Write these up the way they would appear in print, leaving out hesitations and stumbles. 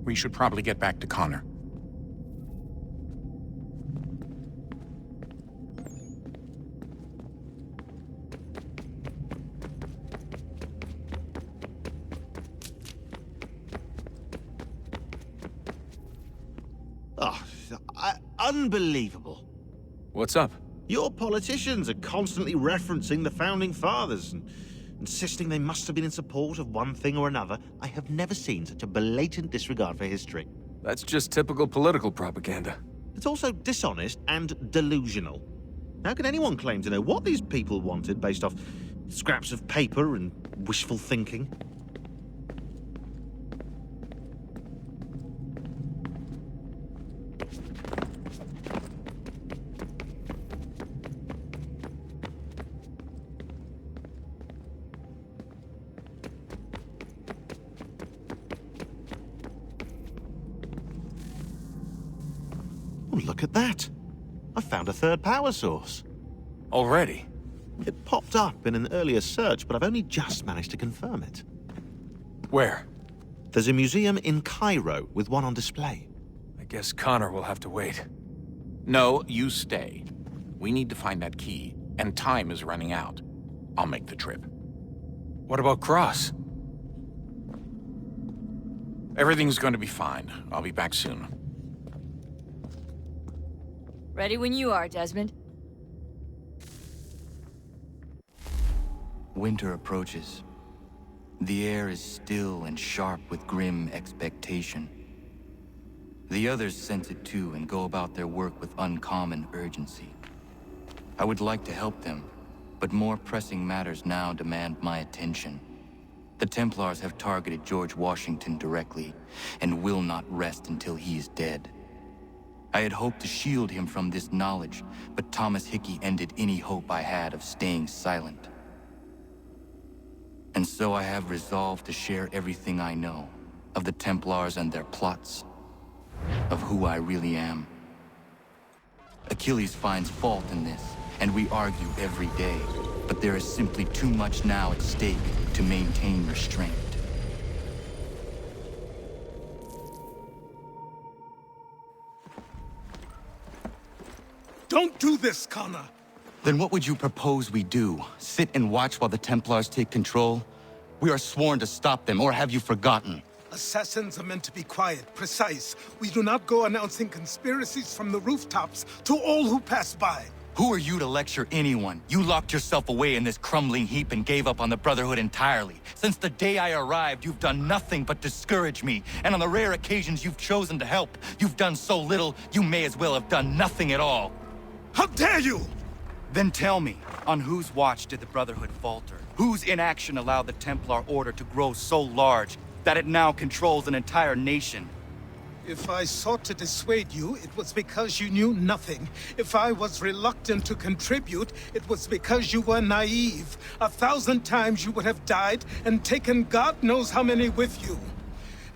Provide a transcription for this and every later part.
We should probably get back to Connor. Oh, unbelievable. What's up? Your politicians are constantly referencing the Founding Fathers and insisting they must have been in support of one thing or another. I have never seen such a blatant disregard for history. That's just typical political propaganda. It's also dishonest and delusional. How can anyone claim to know what these people wanted based off scraps of paper and wishful thinking? Oh, look at that. I found a third power source. Already? It popped up in an earlier search, but I've only just managed to confirm it. Where? There's a museum in Cairo with one on display. I guess Connor will have to wait. No, you stay. We need to find that key, and time is running out. I'll make the trip. What about Cross? Everything's going to be fine. I'll be back soon. Ready when you are, Desmond. Winter approaches. The air is still and sharp with grim expectation. The others sense it too and go about their work with uncommon urgency. I would like to help them, but more pressing matters now demand my attention. The Templars have targeted George Washington directly, and will not rest until he is dead. I had hoped to shield him from this knowledge, but Thomas Hickey ended any hope I had of staying silent. And so I have resolved to share everything I know of the Templars and their plots, of who I really am. Achilles finds fault in this, and we argue every day, but there is simply too much now at stake to maintain restraint. Don't do this, Connor! Then what would you propose we do? Sit and watch while the Templars take control? We are sworn to stop them, or have you forgotten? Assassins are meant to be quiet, precise. We do not go announcing conspiracies from the rooftops to all who pass by. Who are you to lecture anyone? You locked yourself away in this crumbling heap and gave up on the Brotherhood entirely. Since the day I arrived, you've done nothing but discourage me. And on the rare occasions you've chosen to help, you've done so little, you may as well have done nothing at all. How dare you! Then tell me, on whose watch did the Brotherhood falter? Whose inaction allowed the Templar Order to grow so large that it now controls an entire nation? If I sought to dissuade you, it was because you knew nothing. If I was reluctant to contribute, it was because you were naive. 1,000 times you would have died and taken God knows how many with you.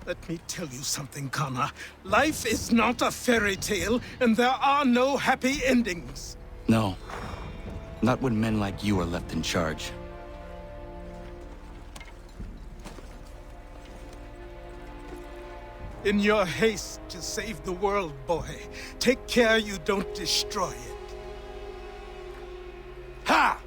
Let me tell you something, Connor. Life is not a fairy tale, and there are no happy endings. No. Not when men like you are left in charge. In your haste to save the world, boy, take care you don't destroy it. Ha!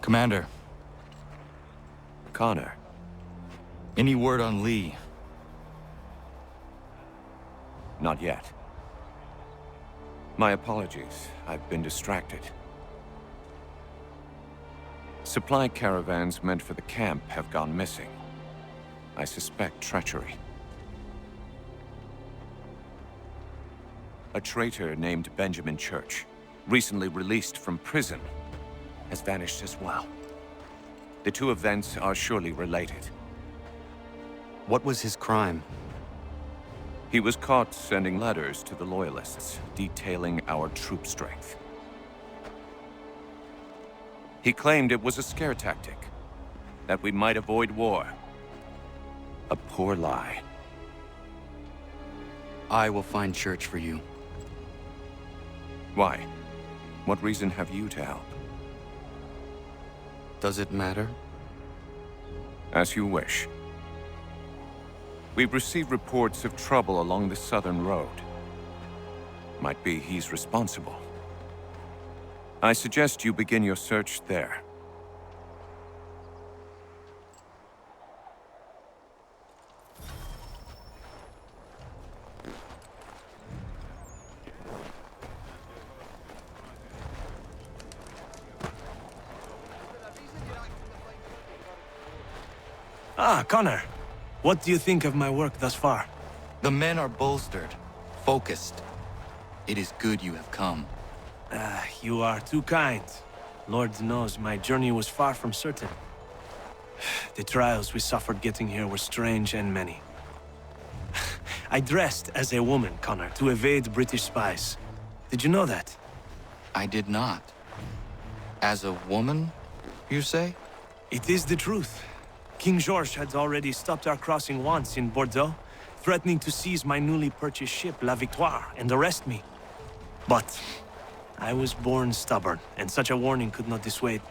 Commander, Connor. any word on Lee? Not yet. My apologies. I've been distracted. Supply caravans meant for the camp have gone missing. I suspect treachery. A traitor named Benjamin Church, recently released from prison, has vanished as well. The two events are surely related. What was his crime? He was caught sending letters to the Loyalists, detailing our troop strength. He claimed it was a scare tactic, that we might avoid war. A poor lie. I will find Church for you. Why? What reason have you to help? Does it matter? As you wish. We've received reports of trouble along the southern road. Might be he's responsible. I suggest you begin your search there. Ah, Connor. What do you think of my work thus far? The men are bolstered, focused. It is good you have come. You are too kind. Lord knows my journey was far from certain. The trials we suffered getting here were strange and many. I dressed as a woman, Connor, to evade British spies. Did you know that? I did not. As a woman, you say? It is the truth. King George had already stopped our crossing once in Bordeaux, threatening to seize my newly purchased ship, La Victoire, and arrest me. But I was born stubborn, and such a warning could not dissuade.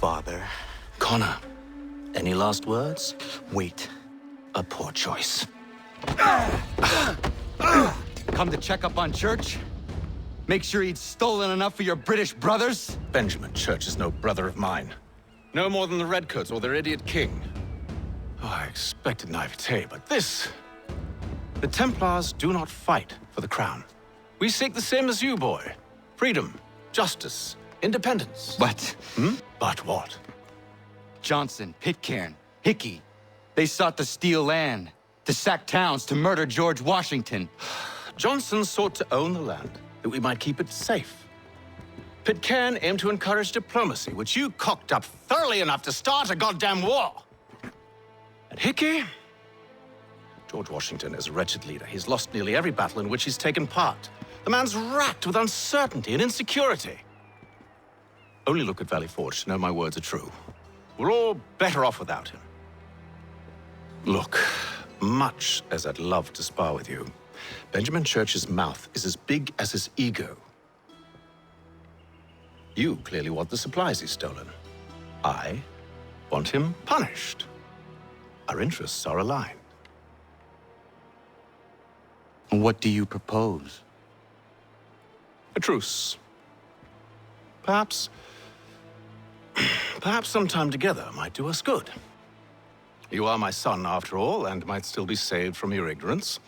Father. Connor, any last words? Wait. A poor choice. Come to check up on Church? Make sure he'd stolen enough for your British brothers? Benjamin Church is no brother of mine. No more than the Redcoats or their idiot king. Oh, I expected naivete, but this... The Templars do not fight for the crown. We seek the same as you, boy. Freedom, justice, independence. But... But what? Johnson, Pitcairn, Hickey, they sought to steal land, to sack towns, to murder George Washington. Johnson sought to own the land, that we might keep it safe. Pitcairn aimed to encourage diplomacy, which you cocked up thoroughly enough to start a goddamn war. And Hickey? George Washington is a wretched leader. He's lost nearly every battle in which he's taken part. The man's racked with uncertainty and insecurity. Only look at Valley Forge to know my words are true. We're all better off without him. Look, much as I'd love to spar with you, Benjamin Church's mouth is as big as his ego. You clearly want the supplies he's stolen. I want him punished. Our interests are aligned. What do you propose? A truce. Perhaps some time together might do us good. You are my son, after all, and might still be saved from your ignorance.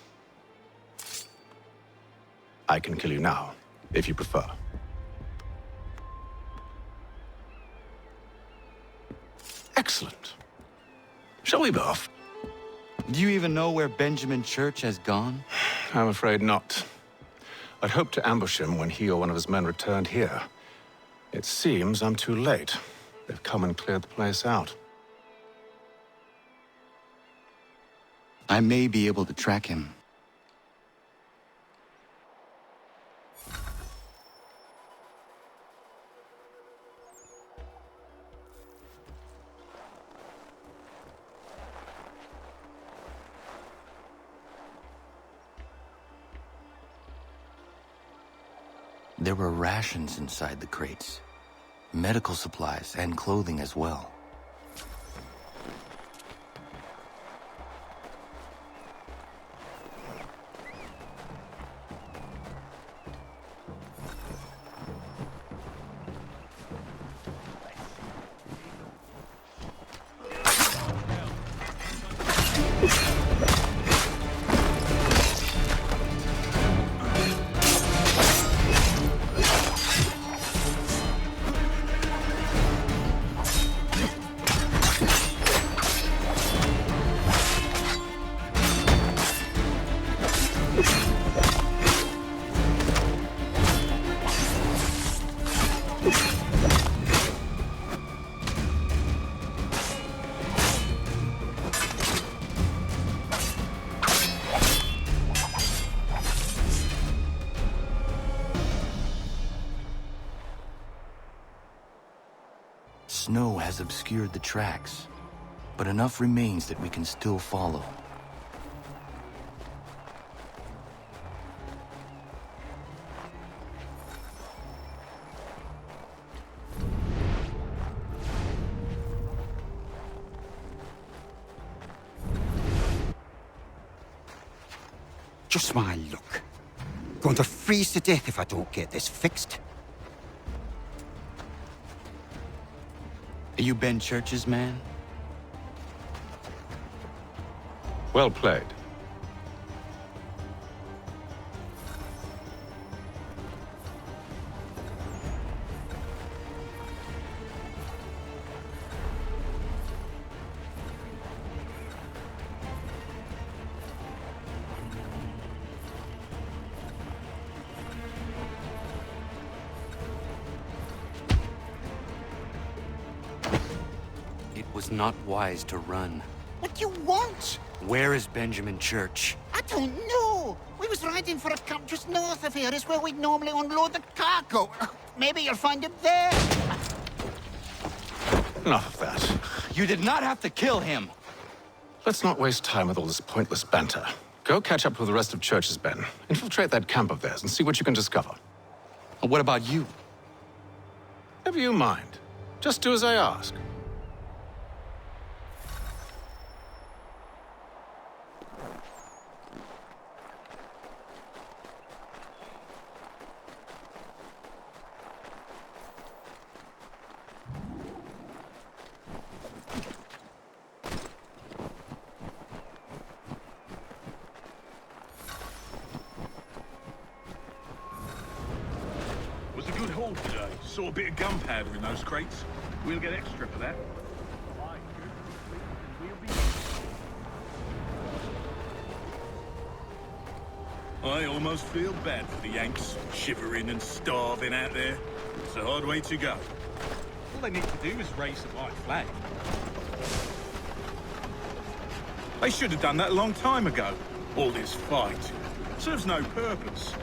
I can kill you now, if you prefer. Excellent. Shall we be off? Do you even know where Benjamin Church has gone? I'm afraid not. I'd hoped to ambush him when he or one of his men returned here. It seems I'm too late. They've come and cleared the place out. I may be able to track him. There were rations inside the crates, medical supplies and clothing as well. Snow has obscured the tracks, but enough remains that we can still follow. Just my luck. Going to freeze to death if I don't get this fixed. Are you Ben Church's man? Well played. It was not wise to run. What do you want? Where is Benjamin Church? I don't know. We was riding for a camp just north of here. It's where we'd normally unload the cargo. Maybe you'll find him there. Enough of that. You did not have to kill him! Let's not waste time with all this pointless banter. Go catch up with the rest of Church's men. Infiltrate that camp of theirs and see what you can discover. What about you? Never you mind. Just do as I ask. Was a good haul today. Saw a bit of gunpowder in those crates. We'll get extra for that. I almost feel bad for the Yanks, shivering and starving out there. It's a hard way to go. All they need to do is raise the white flag. They should have done that a long time ago. All this fight serves no purpose.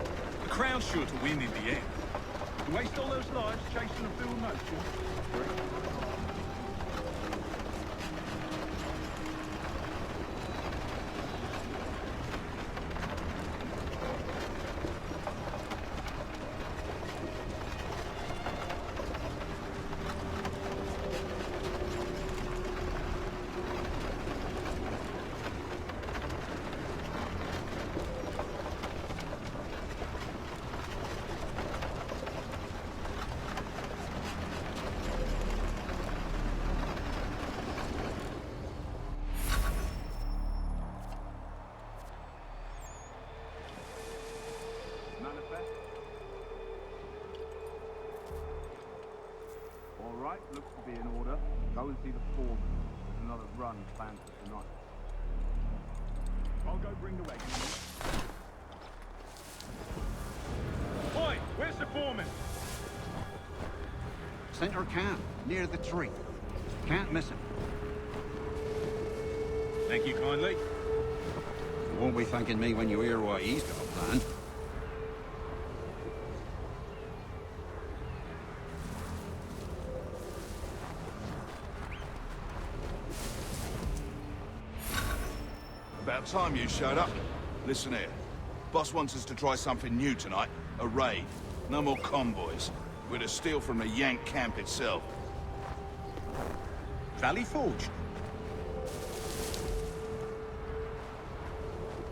The Crown's sure to win in the end. To waste all those lives chasing a field motion. looks to be in order. Go and see the foreman. There's another run planned for tonight. I'll go bring the wagon. Oi, where's the foreman? Center camp, near the tree. Can't miss him. Thank you kindly. You won't be thanking me when you hear what he's got planned. About time you showed up. Listen here. Boss wants us to try something new tonight. A raid. No more convoys. We're to steal from the Yank camp itself. Valley Forge?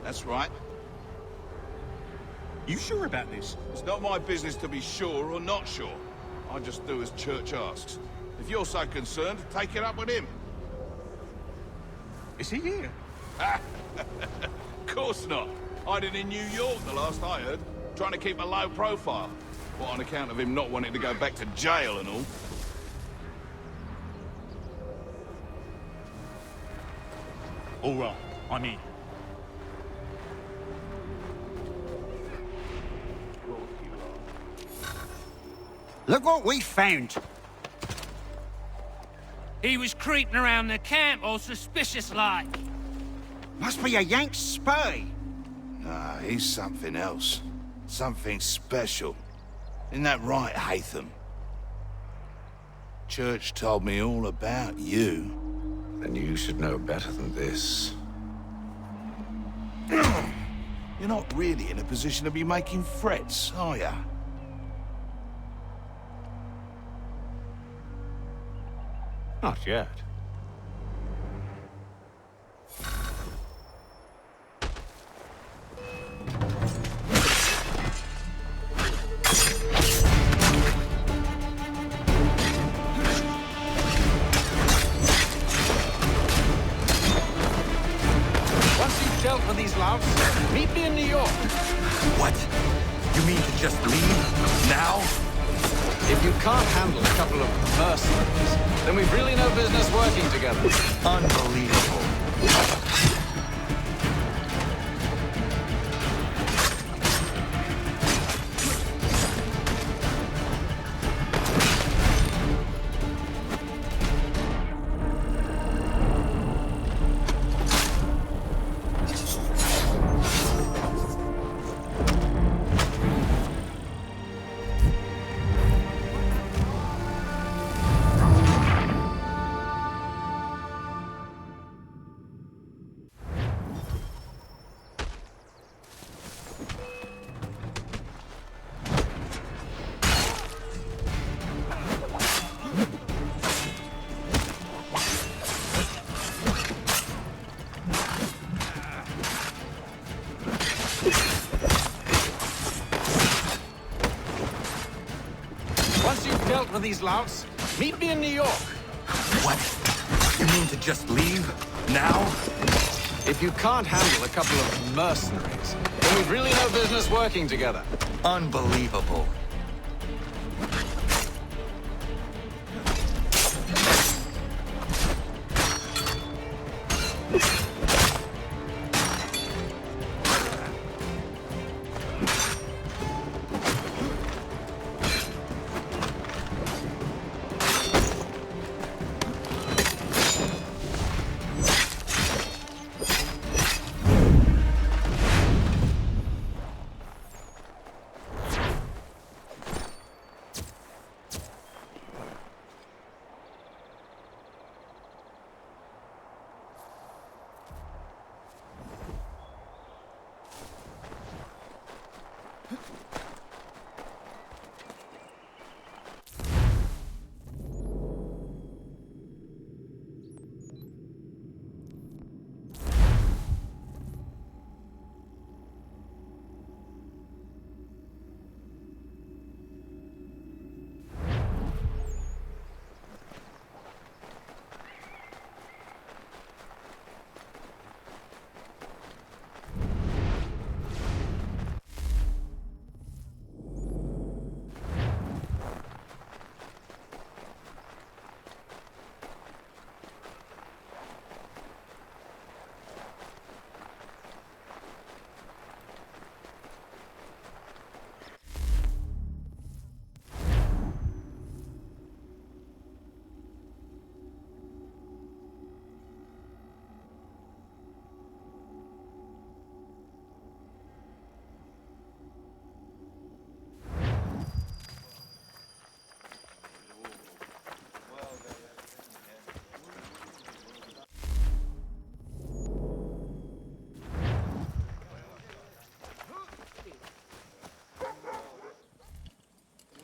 That's right. You sure about this? It's not my business to be sure or not sure. I just do as Church asks. If you're so concerned, take it up with him. Is he here? Of course not. Hiding in New York, the last I heard. Trying to keep a low profile. What, on account of him not wanting to go back to jail and all? All right, I'm in. Look what we found. He was creeping around the camp all suspicious-like. Must be a Yank spy. Nah, he's something else. Something special. Isn't that right, Hatham? Church told me all about you. Then you should know better than this. You're not really in a position to be making threats, are ya? Not yet. Once you've dealt with these louts, meet me in New York. What? You mean to just leave? Now? If you can't handle a couple of mercenaries, then we've really no business working together. Unbelievable. Once you've dealt with these louts, meet me in New York. What? You mean to just leave? Now? If you can't handle a couple of mercenaries, then we've really no business working together. Unbelievable.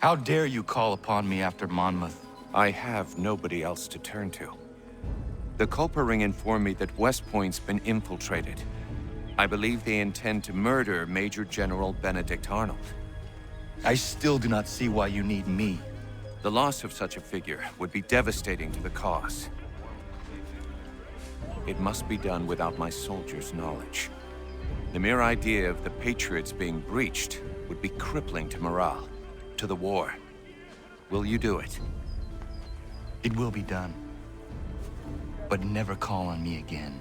How dare you call upon me after Monmouth? I have nobody else to turn to. The Culper Ring informed me that West Point's been infiltrated. I believe they intend to murder Major General Benedict Arnold. I still do not see why you need me. The loss of such a figure would be devastating to the cause. It must be done without my soldiers' knowledge. The mere idea of the Patriots being breached would be crippling to morale, to the war. Will you do it? It will be done. But never call on me again.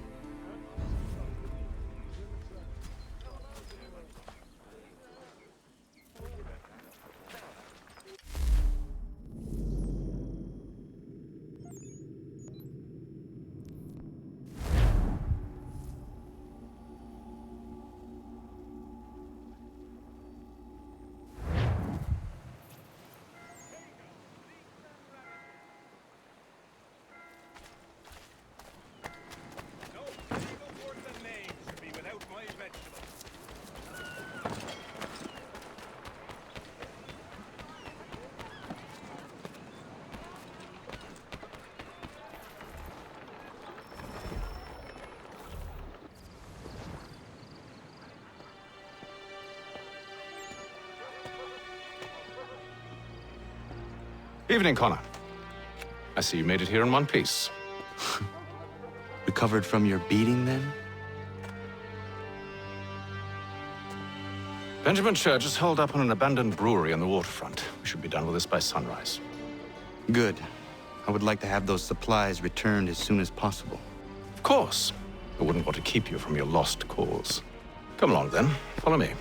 Evening, Connor. I see you made it here in one piece. Recovered from your beating, then? Benjamin Church is holed up on an abandoned brewery on the waterfront. We should be done with this by sunrise. Good. I would like to have those supplies returned as soon as possible. Of course. I wouldn't want to keep you from your lost cause. Come along, then. Follow me.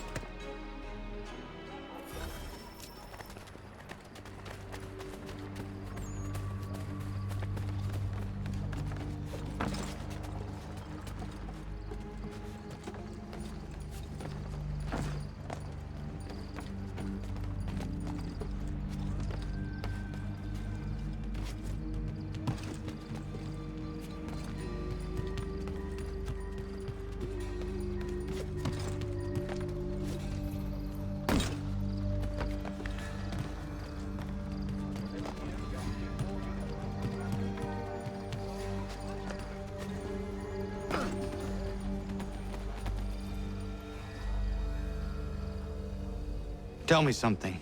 Tell me something.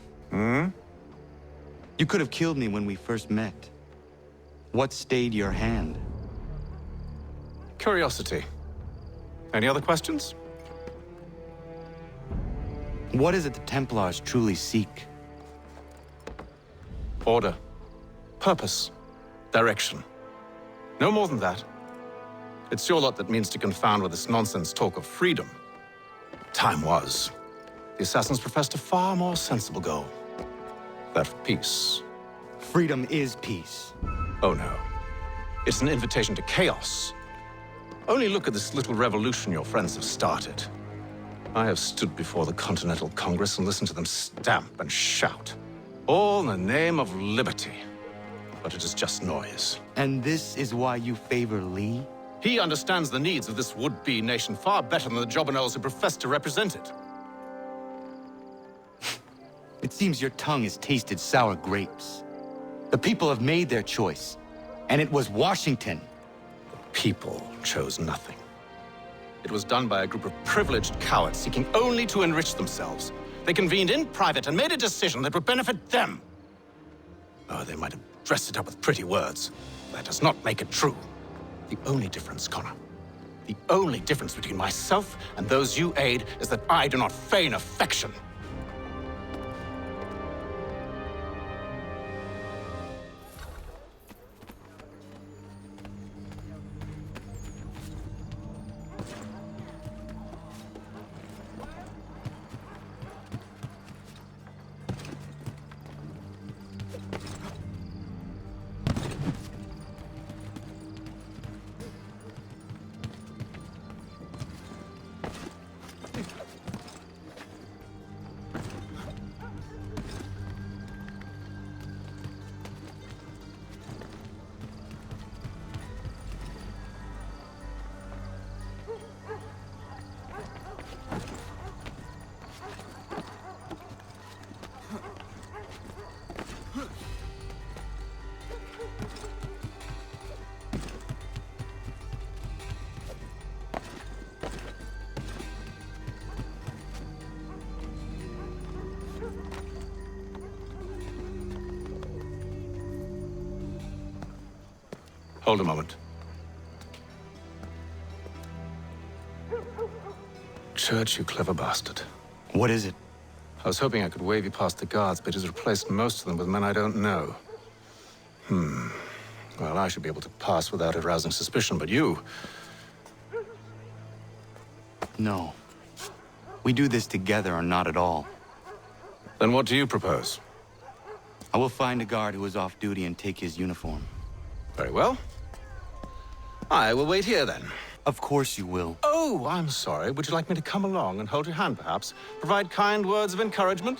You could have killed me when we first met. What stayed your hand? Curiosity. Any other questions? What is it the Templars truly seek? Order. Purpose. Direction. No more than that. It's your lot that means to confound with this nonsense talk of freedom. Time was. The assassins professed a far more sensible goal. That of peace. Freedom is peace. Oh no. It's an invitation to chaos. Only look at this little revolution your friends have started. I have stood before the Continental Congress and listened to them stamp and shout. All in the name of liberty. But it is just noise. And this is why you favor Lee? He understands the needs of this would-be nation far better than the jobberknolls who profess to represent it. It seems your tongue has tasted sour grapes. The people have made their choice, and it was Washington. The people chose nothing. It was done by a group of privileged cowards seeking only to enrich themselves. They convened in private and made a decision that would benefit them. Oh, they might have dressed it up with pretty words. That does not make it true. The only difference, Connor, the only difference between myself and those you aid is that I do not feign affection. Hold a moment. Church, you clever bastard. What is it? I was hoping I could wave you past the guards, but he's replaced most of them with men I don't know. Well, I should be able to pass without arousing suspicion, but you... No. We do this together or not at all. Then what do you propose? I will find a guard who is off duty and take his uniform. Very well. I will wait here, then. Of course you will. Oh, I'm sorry. Would you like me to come along and hold your hand, perhaps? Provide kind words of encouragement?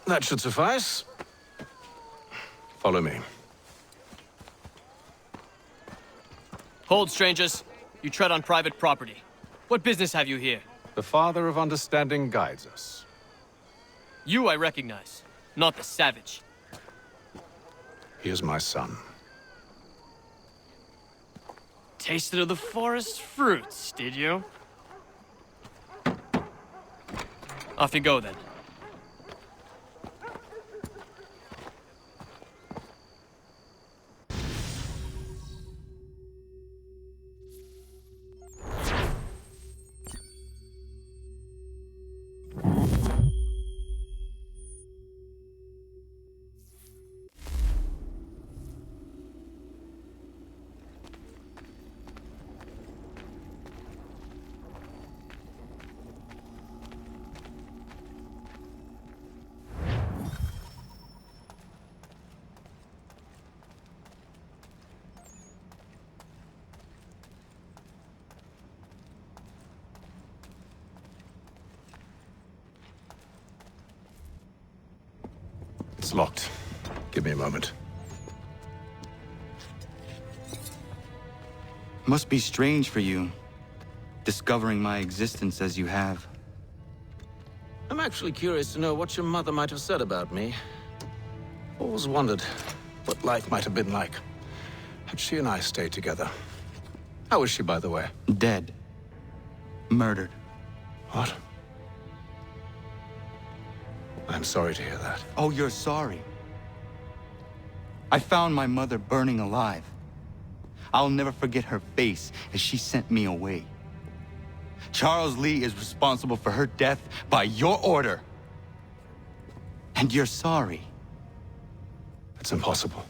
That should suffice. Follow me. Hold, strangers. You tread on private property. What business have you here? The Father of Understanding guides us. You I recognize, not the savage. He is my son. Tasted of the forest fruits, did you? Off you go, then. It's locked. Give me a moment. Must be strange for you, discovering my existence as you have. I'm actually curious to know what your mother might have said about me. Always wondered what life might have been like had she and I stayed together. How is she, by the way? Dead. Murdered. What? I'm sorry to hear that. Oh, you're sorry. I found my mother burning alive. I'll never forget her face as she sent me away. Charles Lee is responsible for her death by your order. And you're sorry. It's impossible.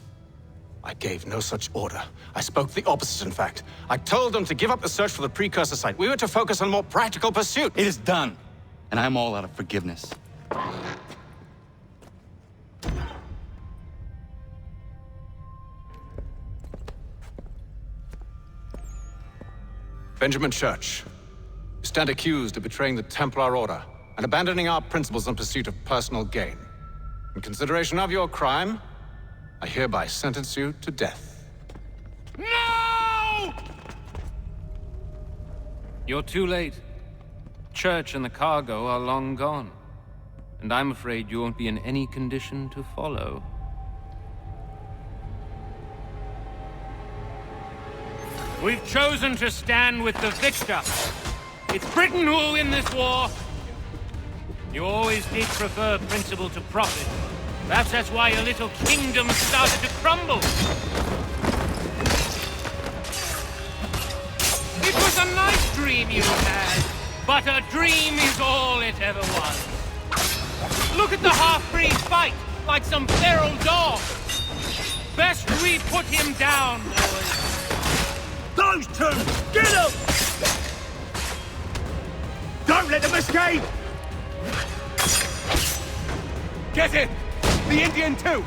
I gave no such order. I spoke the opposite, in fact. I told them to give up the search for the precursor site. We were to focus on a more practical pursuit. It is done, and I'm all out of forgiveness. Benjamin Church, you stand accused of betraying the Templar Order and abandoning our principles in pursuit of personal gain. In consideration of your crime, I hereby sentence you to death. No! You're too late. Church and the cargo are long gone. And I'm afraid you won't be in any condition to follow. We've chosen to stand with the victor. It's Britain who will win this war. You always did prefer principle to profit. Perhaps that's why your little kingdom started to crumble. It was a nice dream you had, but a dream is all it ever was. Look at the half-breed fight, like some feral dog. Best we put him down, boys. Those two! Get them! Don't let them escape! Get it! The Indian too!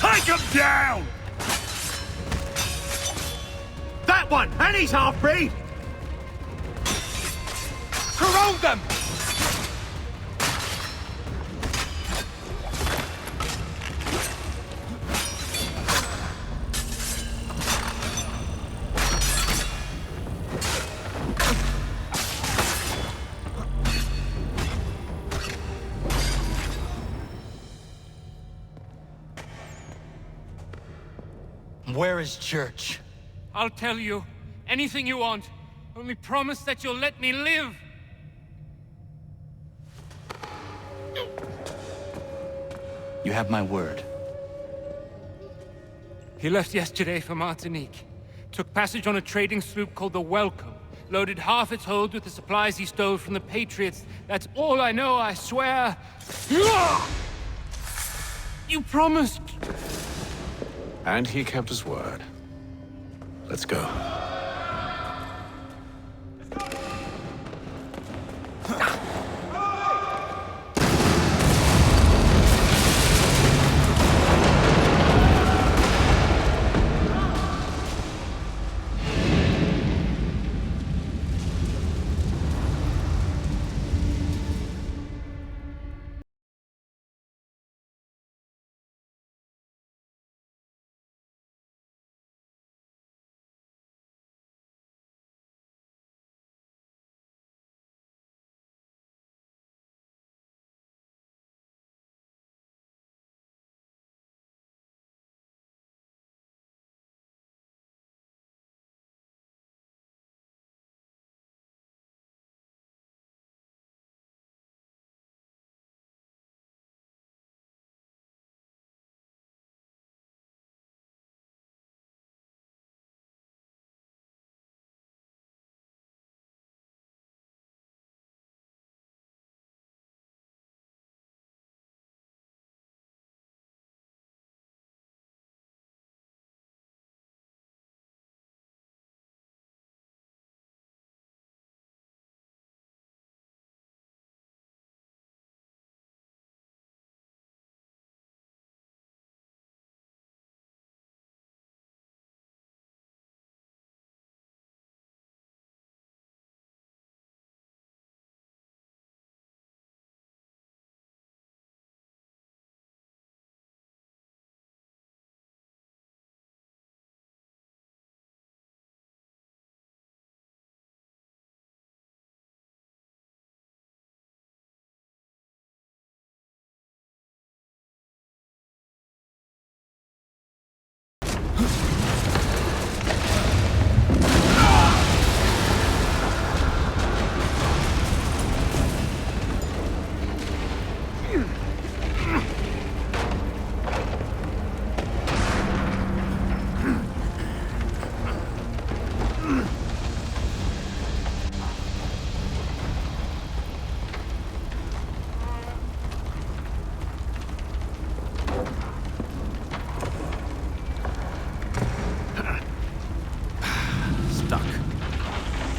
Take him down! That one! And he's half-breed! Corral them! Where is Church? I'll tell you. Anything you want. Only promise that you'll let me live. You have my word. He left yesterday for Martinique. Took passage on a trading sloop called the Welcome. Loaded half its hold with the supplies he stole from the Patriots. That's all I know, I swear. You promised. And he kept his word. Let's go.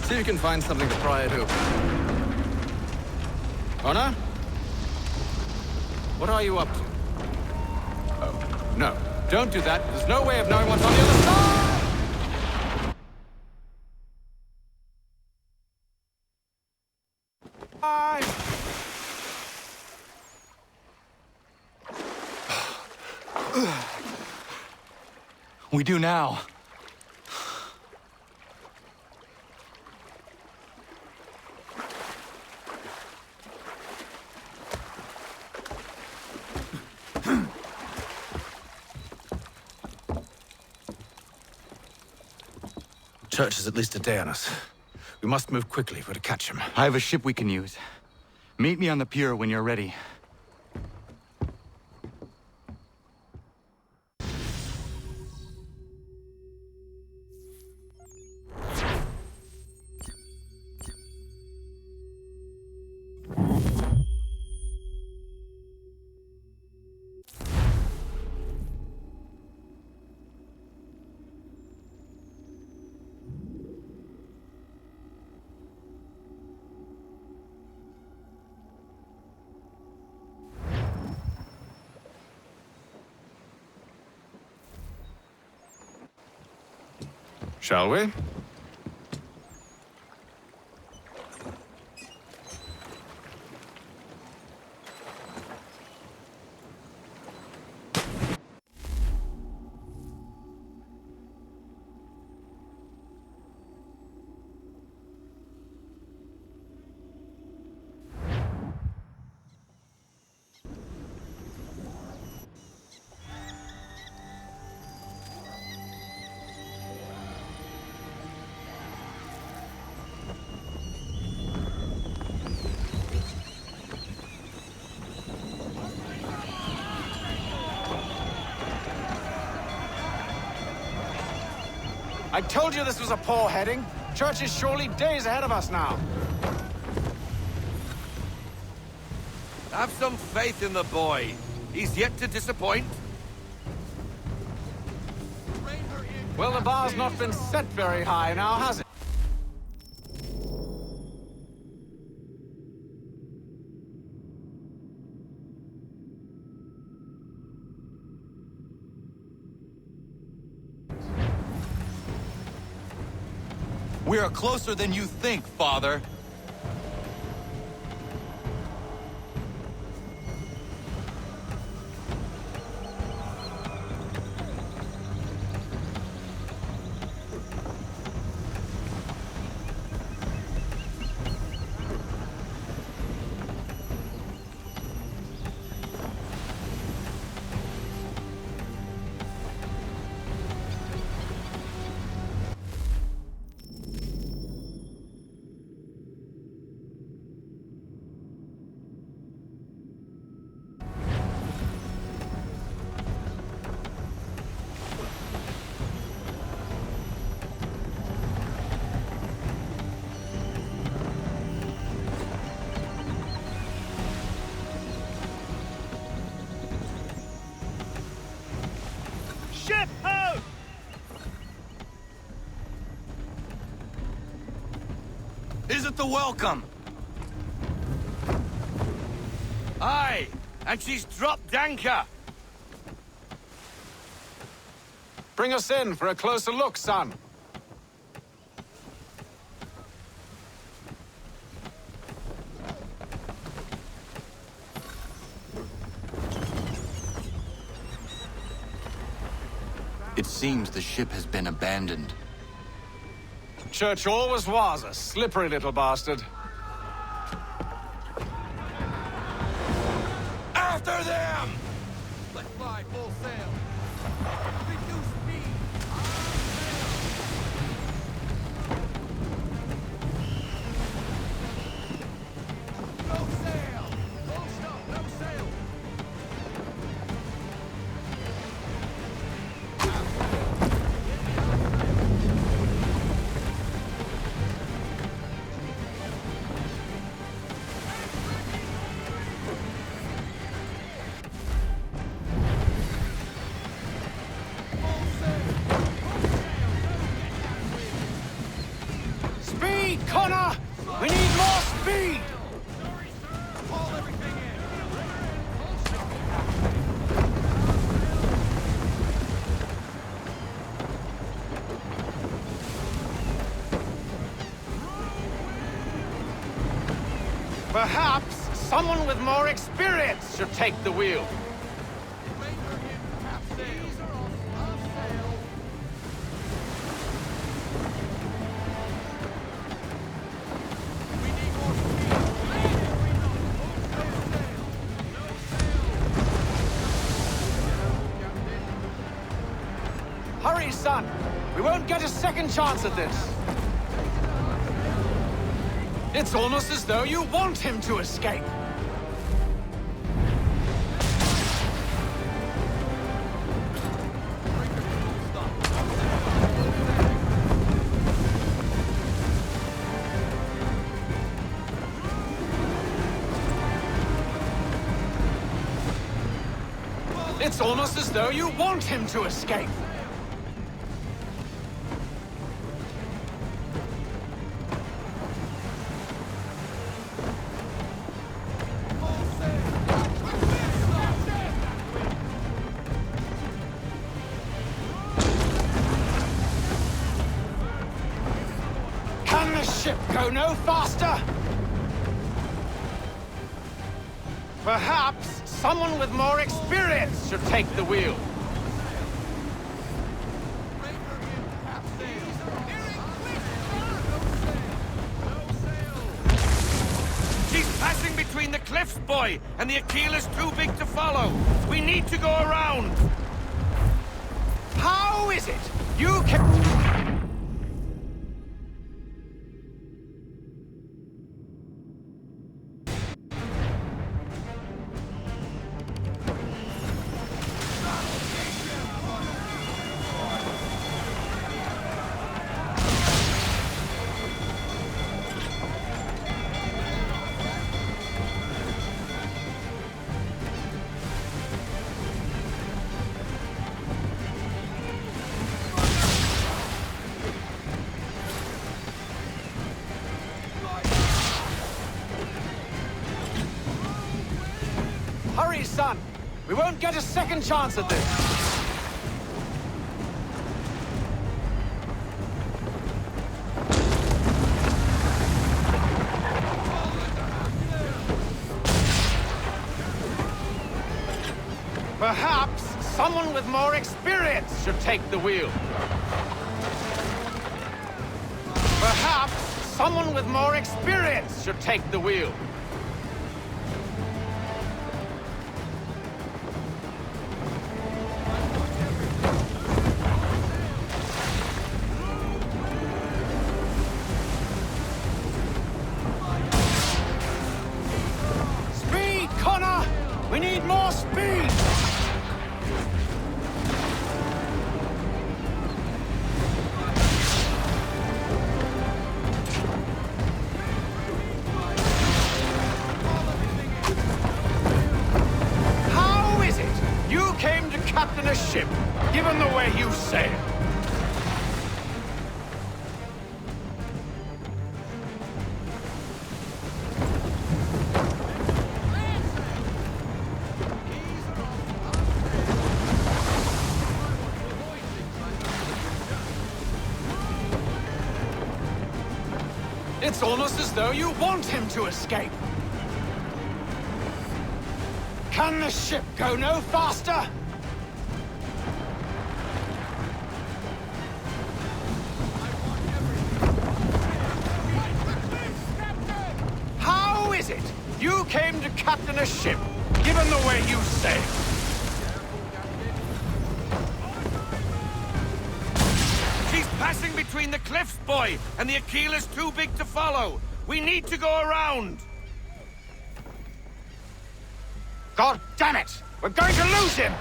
See if you can find something to pry it open. Honor? What are you up to? Oh, no. Don't do that. There's no way of knowing what's on the other side! we do now? Church is at least a day on us. We must move quickly if we're to catch him. I have a ship we can use. Meet me on the pier when you're ready. Shall we? I told you this was a poor heading. Church is surely days ahead of us now. Have some faith in the boy. He's yet to disappoint. Well, the bar's not been set very high now, has it? We are closer than you think, Father. Ship ho! Is it the Welcome? Aye, and she's dropped anchor. Bring us in for a closer look, son. It seems the ship has been abandoned. Church always was a slippery little bastard. After them! Let's fly full sail. Reduce speed. No sail! Full stop, no sail! Speed, Connor! We need more speed! Perhaps someone with more experience should take the wheel. Hurry, son! We won't get a second chance at this! It's almost as though you want him to escape! It's almost as though you want him to escape! Can the ship go no faster? Perhaps someone with more experience should take the wheel. She's passing between the cliffs, boy, and the Aquila's too big to follow. We need to go around. How is it you can... Hurry, son! We won't get a second chance at this! Perhaps someone with more experience should take the wheel. Perhaps someone with more experience should take the wheel. We need more speed! How is it you came to captain a ship, given the way you sail? It's almost as though you want him to escape. Can the ship go no faster? How is it you came to captain a ship, given the way you sail? Passing between the cliffs, boy, and the Aquila's too big to follow. We need to go around. God damn it! We're going to lose him!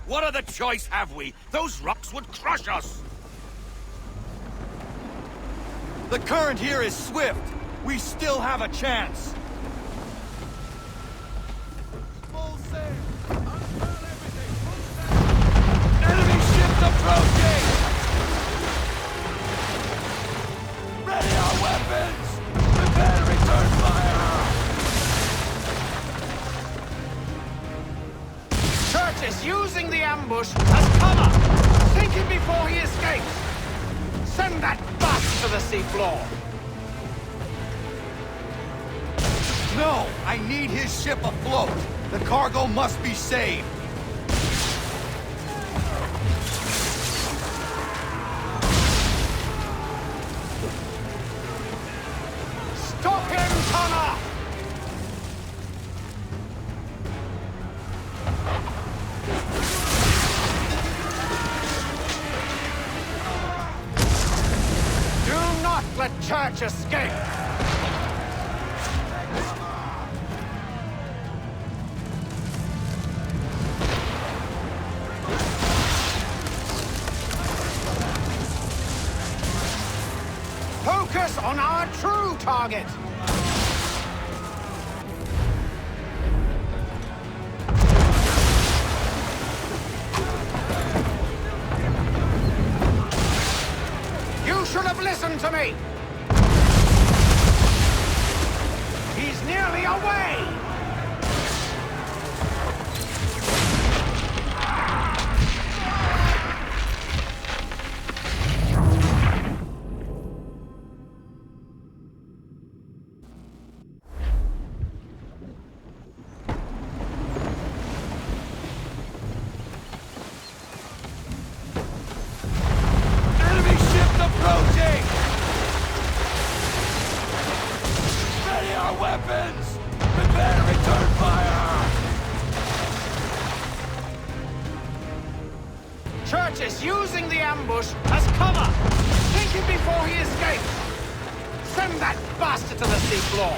What other choice have we? Those rocks would crush us. The current here is swift. We still have a chance. Approaching! Ready our weapons! Prepare to return fire! Church is using the ambush as cover! Sink him before he escapes! Send that bust to the seafloor! No! I need his ship afloat! The cargo must be saved! Stop him, Connor! church escape! Focus on our true target! You should have listened to me! He's nearly away! Approaching! Ready our weapons! Prepare to return fire! Church is using the ambush as cover! Think him before he escapes! Send that bastard to the seafloor!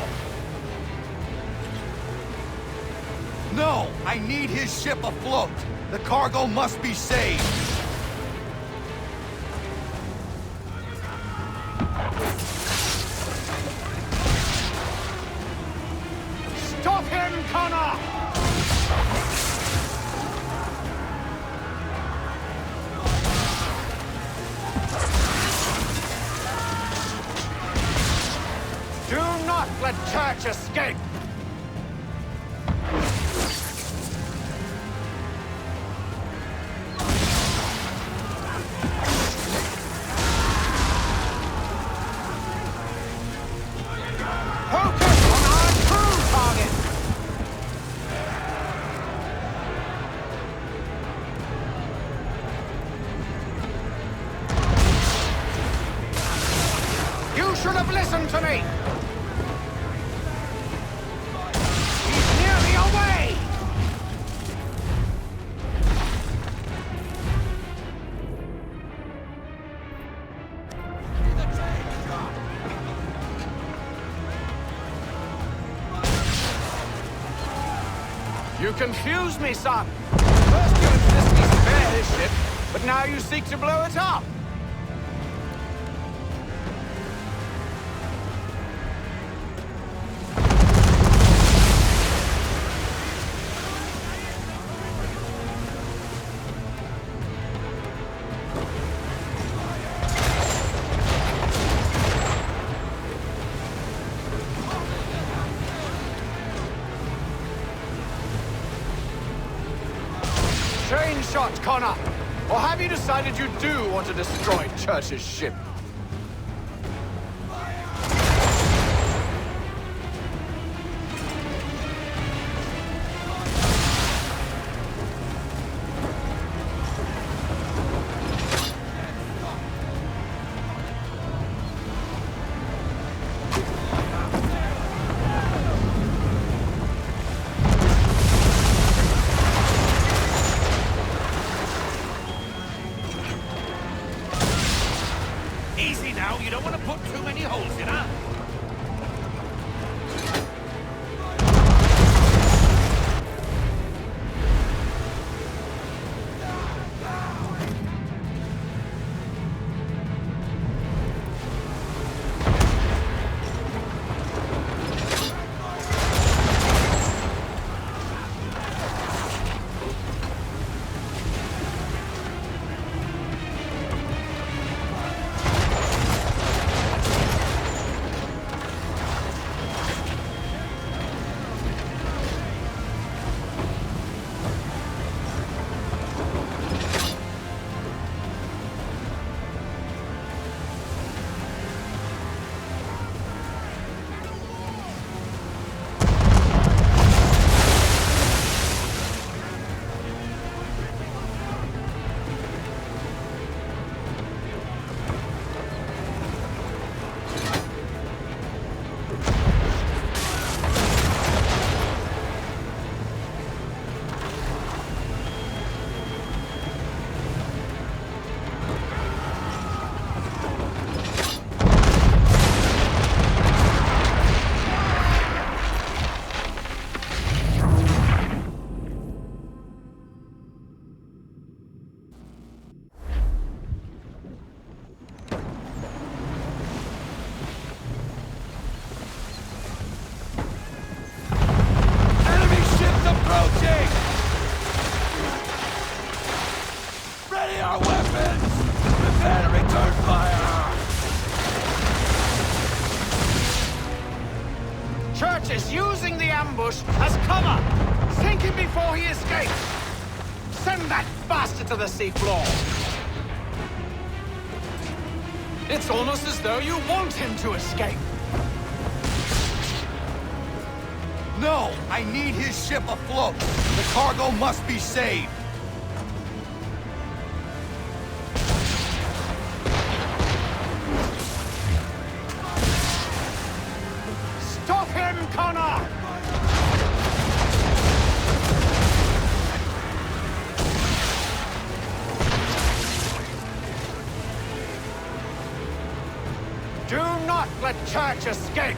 No! I need his ship afloat! The cargo must be saved! Stop him, Connor! Do not let Church escape! Should have listened to me! He's nearly away! You confuse me, son. First you insist he spare his ship, but now you seek to blow it up. Train shot, Connor! Or have you decided you do want to destroy Church's ship? Easy now, you don't want to put too many holes in her. Prepare to return fire! Church is using the ambush as cover! Sink him before he escapes! Send that bastard to the seafloor! It's almost as though you want him to escape! No! I need his ship afloat! The cargo must be saved! Stop him, Connor! Do not let Church escape!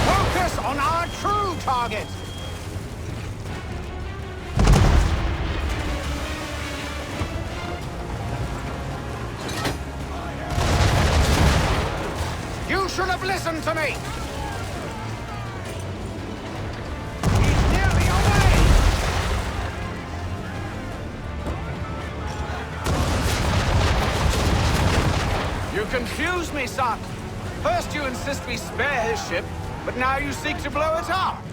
Focus on our true target! You should have listened to me! You confuse me, son. First you insist we spare his ship, but now you seek to blow it up.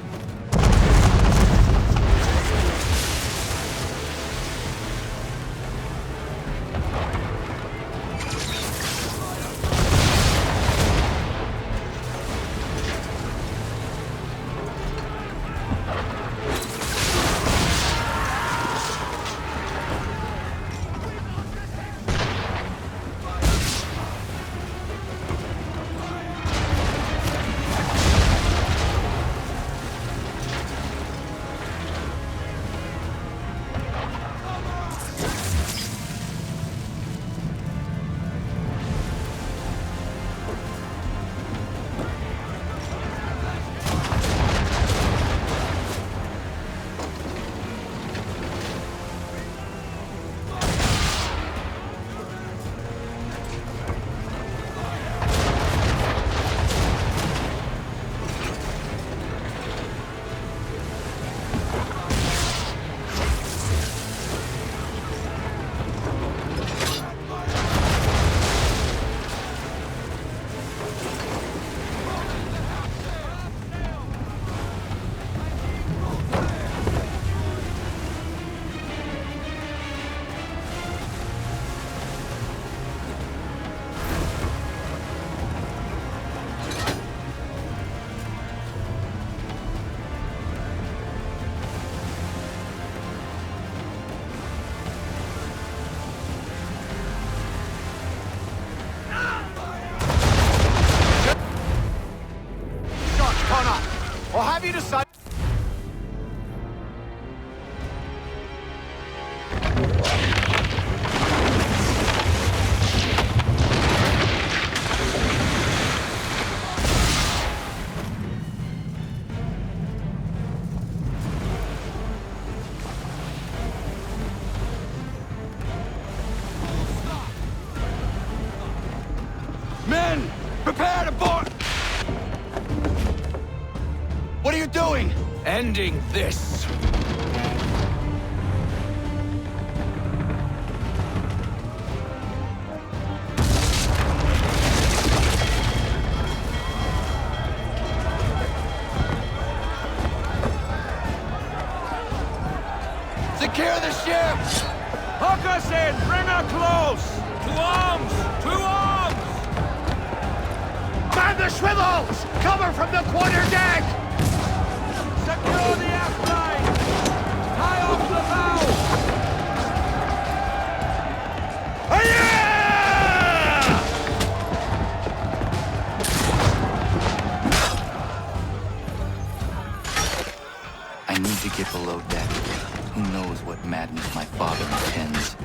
Or have you decided... Men! Prepare to board! What are you doing? Ending this. Secure the ship! Hook us in! Bring her close! To arms! To arms! Man the swivels! Cover from the quarterdeck! Secure the aft line! Tie off the bow! I need to get below deck. Who knows what madness my father intends?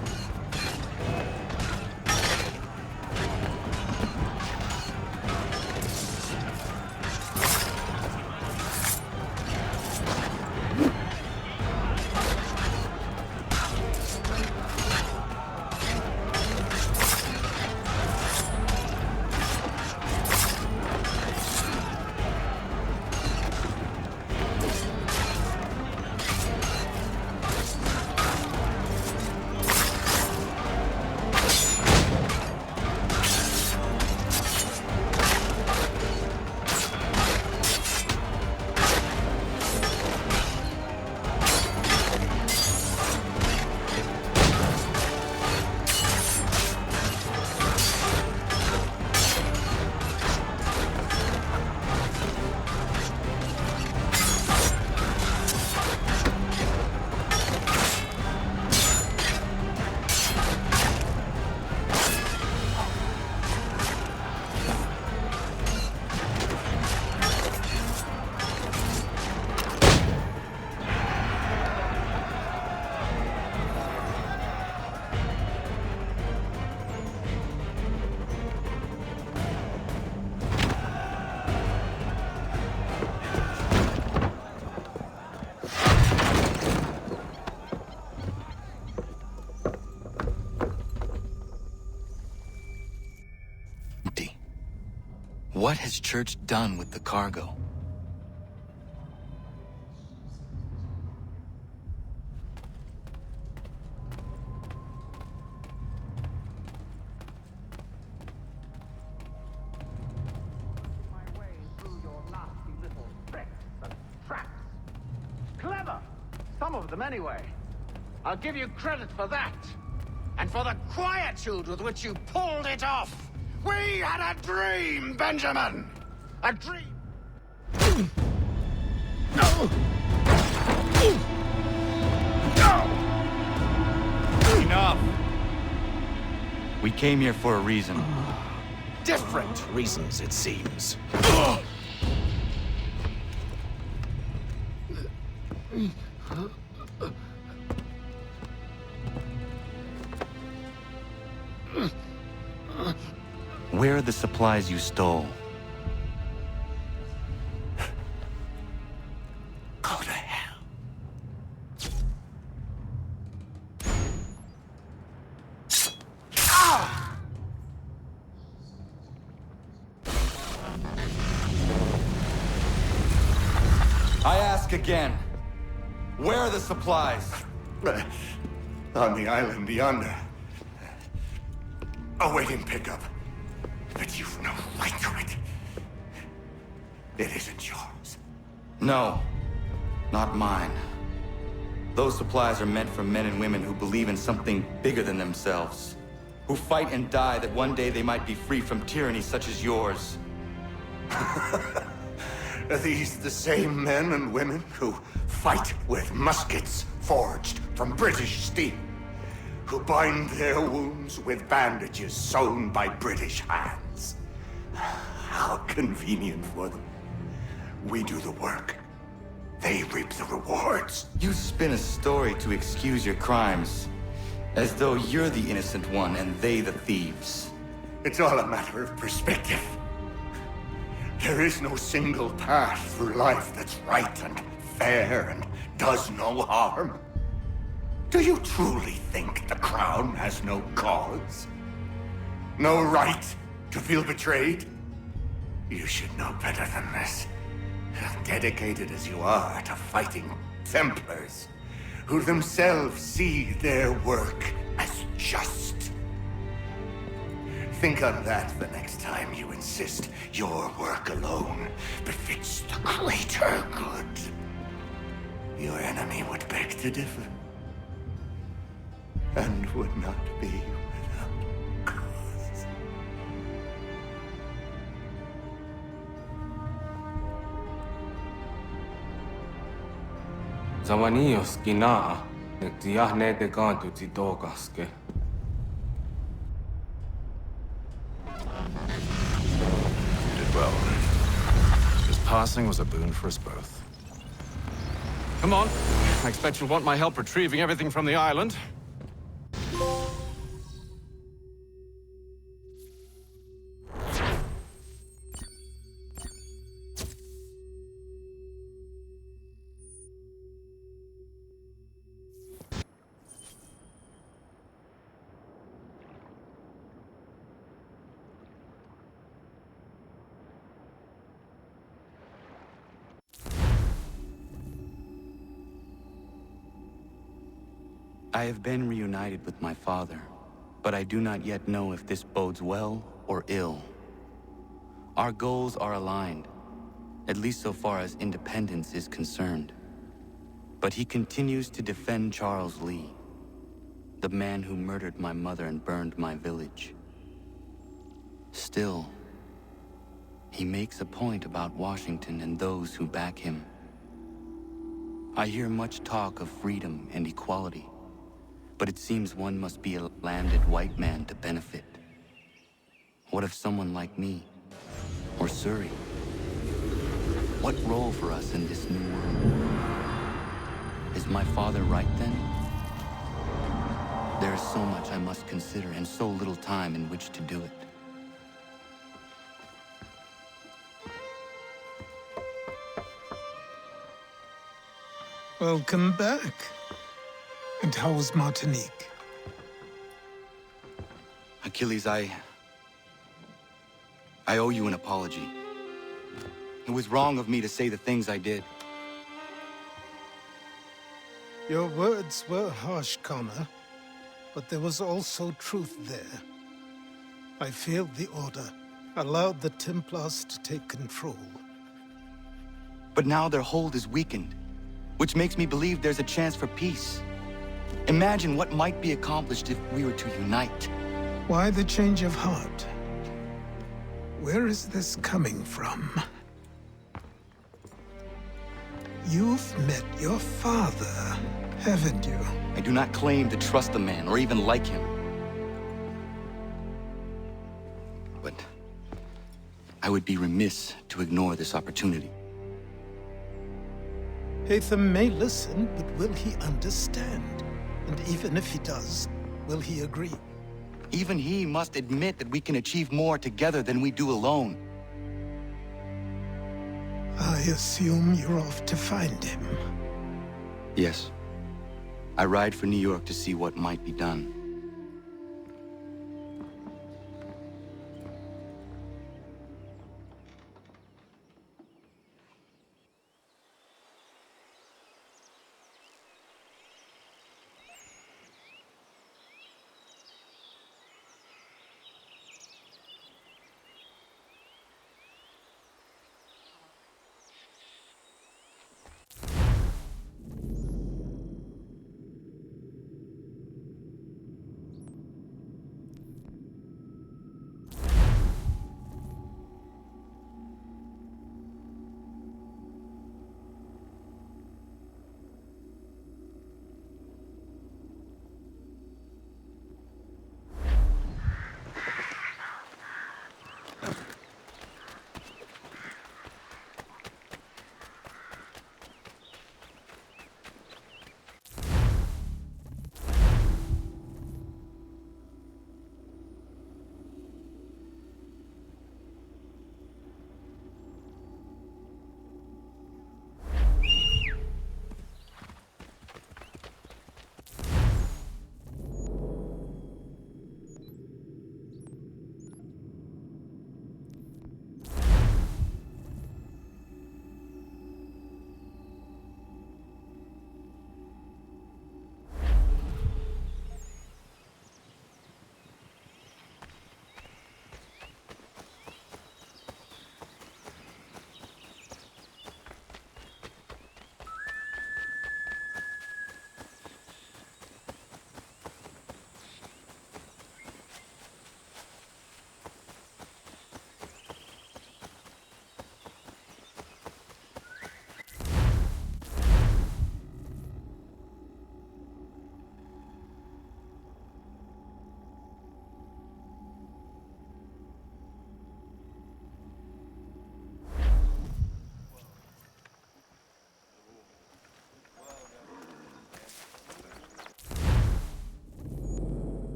What has Church done with the cargo? Clever! Some of them, anyway. I'll give you credit for that. And for the quietude with which you pulled it off. We had a dream, Benjamin! A dream! Enough! We came here for a reason. Different reasons, it seems. Where are the supplies you stole? Go to hell. I ask again. Where are the supplies? On the island yonder. Awaiting pickup. But you've no right to it. It isn't yours. No, not mine. Those supplies are meant for men and women who believe in something bigger than themselves. Who fight and die that one day they might be free from tyranny such as yours. Are these the same men and women who fight with muskets forged from British steel? Who bind their wounds with bandages sewn by British hands? How convenient for them. We do the work. They reap the rewards. You spin a story to excuse your crimes, as though you're the innocent one and they the thieves. It's all a matter of perspective. There is no single path through life that's right and fair and does no harm. Do you truly think the Crown has no cause? No right to feel betrayed? You should know better than this. Dedicated as you are to fighting Templars, who themselves see their work as just. Think on that the next time you insist your work alone befits the greater good. Your enemy would beg to differ, and would not be without cause. Zawanios gina, netiahne de gantu tidogaske. You did well. His passing was a boon for us both. Come on. I expect you'll want my help retrieving everything from the island. I have been reunited with my father, but I do not yet know if this bodes well or ill. Our goals are aligned, at least so far as independence is concerned. But he continues to defend Charles Lee, the man who murdered my mother and burned my village. Still, he makes a point about Washington and those who back him. I hear much talk of freedom and equality, but it seems one must be a landed white man to benefit. What of someone like me, or Surrey? What role for us in this new world? Is my father right then? There is so much I must consider and so little time in which to do it. Welcome back. And how was Martinique? Achilles, I owe you an apology. It was wrong of me to say the things I did. Your words were harsh, Connor, but there was also truth there. I failed the Order, allowed the Templars to take control. But now their hold is weakened, which makes me believe there's a chance for peace. Imagine what might be accomplished if we were to unite. Why the change of heart? Where is this coming from? You've met your father, haven't you? I do not claim to trust the man or even like him. But I would be remiss to ignore this opportunity. Hatham may listen, but will he understand? And even if he does, will he agree? Even he must admit that we can achieve more together than we do alone. I assume you're off to find him. Yes. I ride for New York to see what might be done.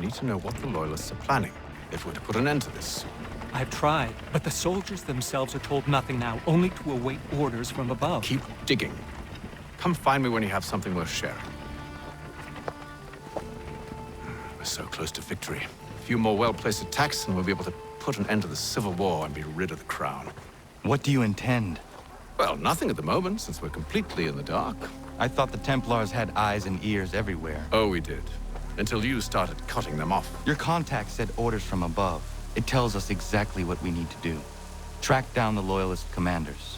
We need to know what the Loyalists are planning, if we're to put an end to this. I've tried, but the soldiers themselves are told nothing now, only to await orders from above. Keep digging. Come find me when you have something worth sharing. We're so close to victory. A few more well-placed attacks and we'll be able to put an end to the Civil War and be rid of the Crown. What do you intend? Well, nothing at the moment, since we're completely in the dark. I thought the Templars had eyes and ears everywhere. Oh, we did. Until you started cutting them off. Your contact said orders from above. It tells us exactly what we need to do. Track down the Loyalist commanders.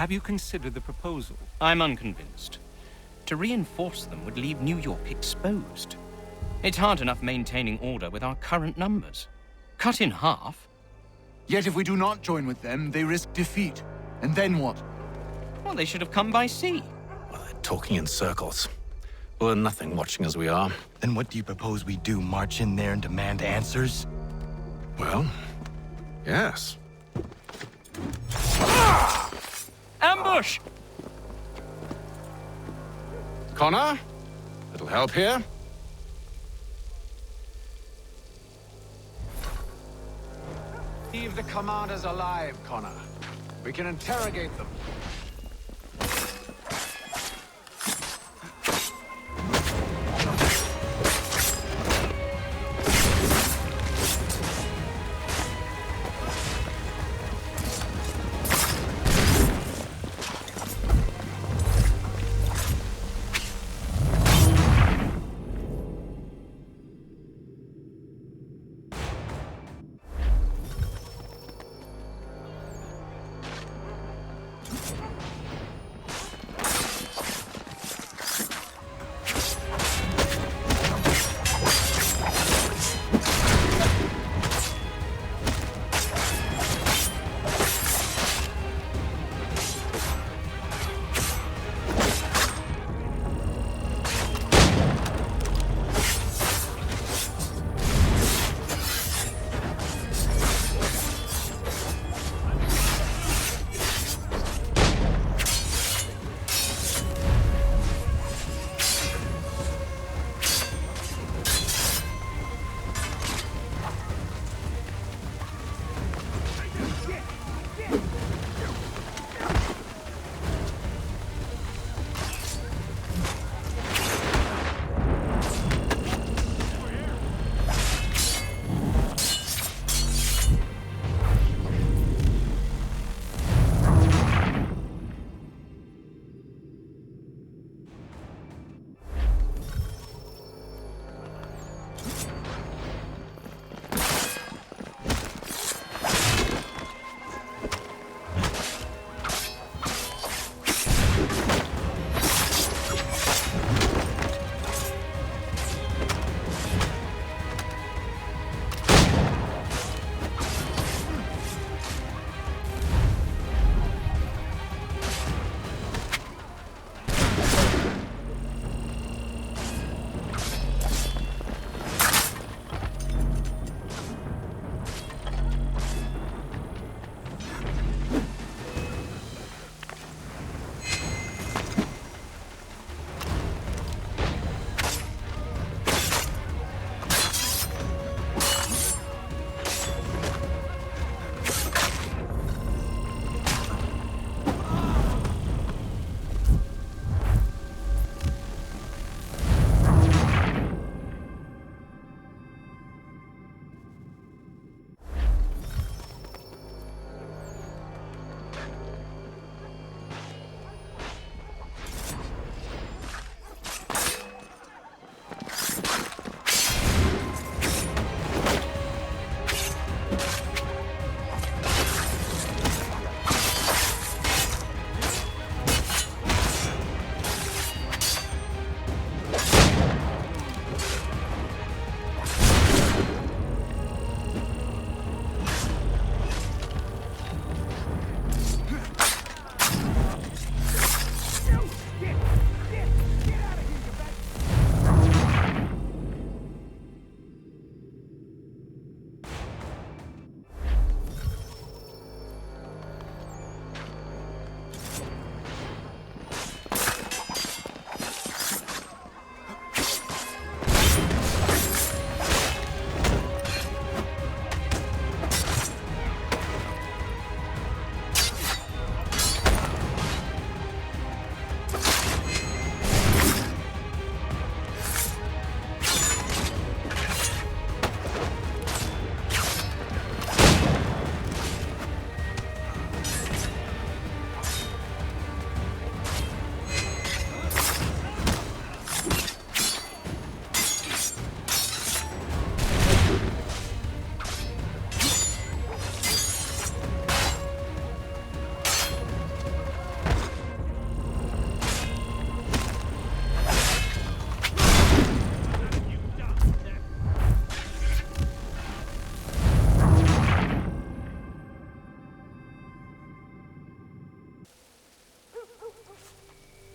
Have you considered the proposal? I'm unconvinced. To reinforce them would leave New York exposed. It's hard enough maintaining order with our current numbers. Cut in half. Yet if we do not join with them, they risk defeat. And then what? Well, they should have come by sea. Well, they're talking in circles. We'll learn nothing watching as we are. Then what do you propose we do? March in there and demand answers? Well, yes. Ambush! Connor? Little help here? Leave the commanders alive, Connor. We can interrogate them.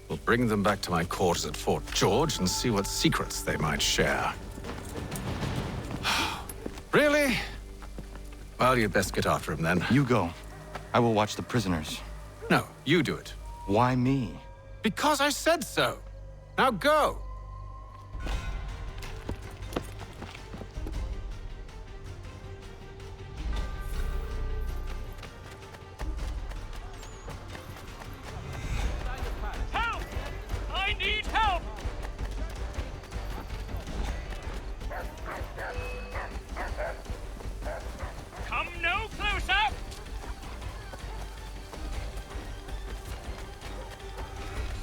We'll bring them back to my quarters at Fort George and see what secrets they might share. Really? Well, you'd best get after him then. You go. I will watch the prisoners. No, you do it. Why me? Because I said so. Now go. Help! I need help! Come no closer!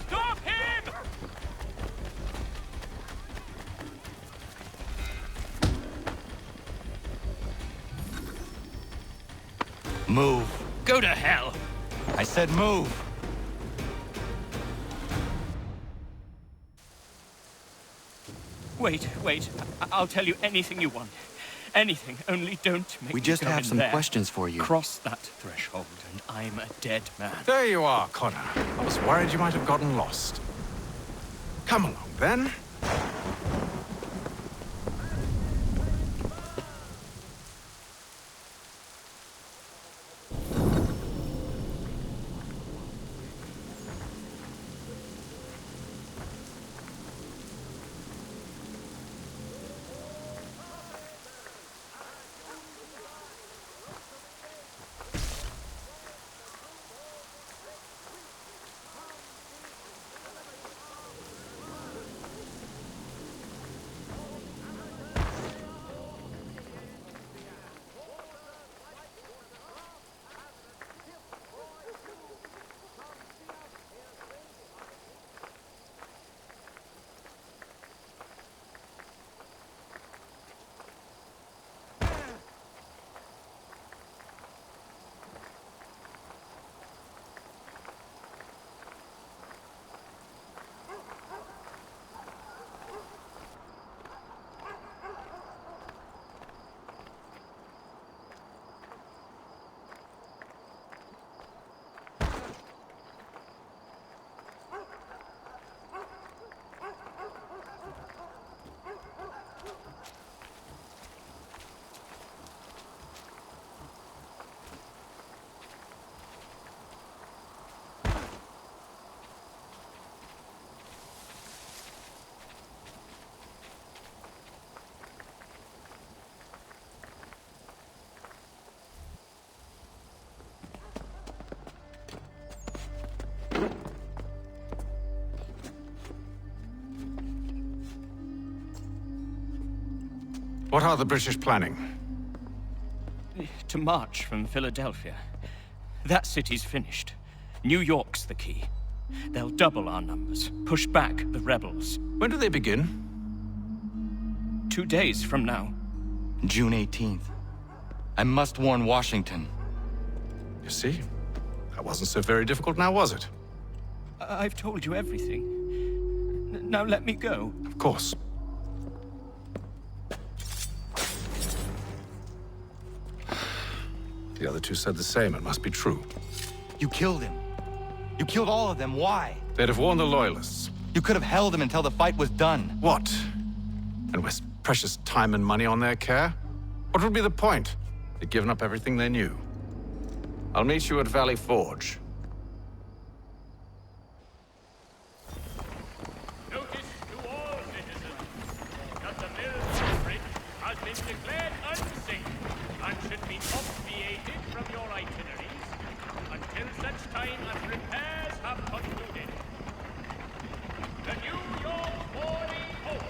Stop him! Move. Go to hell! I said move. Wait. I'll tell you anything you want. Anything, only don't make We me just go have in some there. questions for you. Cross that threshold, and I'm a dead man. There you are, Connor. I was worried you might have gotten lost. Come along, then. What are the British planning? To march from Philadelphia. That city's finished. New York's the key. They'll double our numbers, push back the rebels. When do they begin? 2 days from now. June 18th. I must warn Washington. You see? That wasn't so very difficult now, was it? I've told you everything. Now let me go. Of course. The other two said the same. It must be true. You killed him. You killed all of them. Why? They'd have warned the Loyalists. You could have held him until the fight was done. What? And waste precious time and money on their care? What would be the point? They'd given up everything they knew. I'll meet you at Valley Forge. Notice to all citizens that the mill bridge has been declared unsafe and should be obviated from your itineraries until such time as repairs have concluded. The New York Morning Post.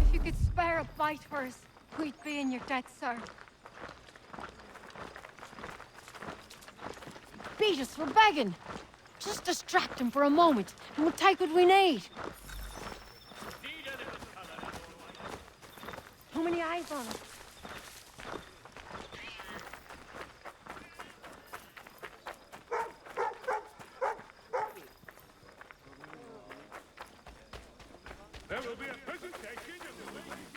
If you could spare a bite for us, we'd be in your debt, sir. Beat us for begging. Just distract him for a moment, and we'll take what we need. How many eyes on it? There will be a presentation of the latest.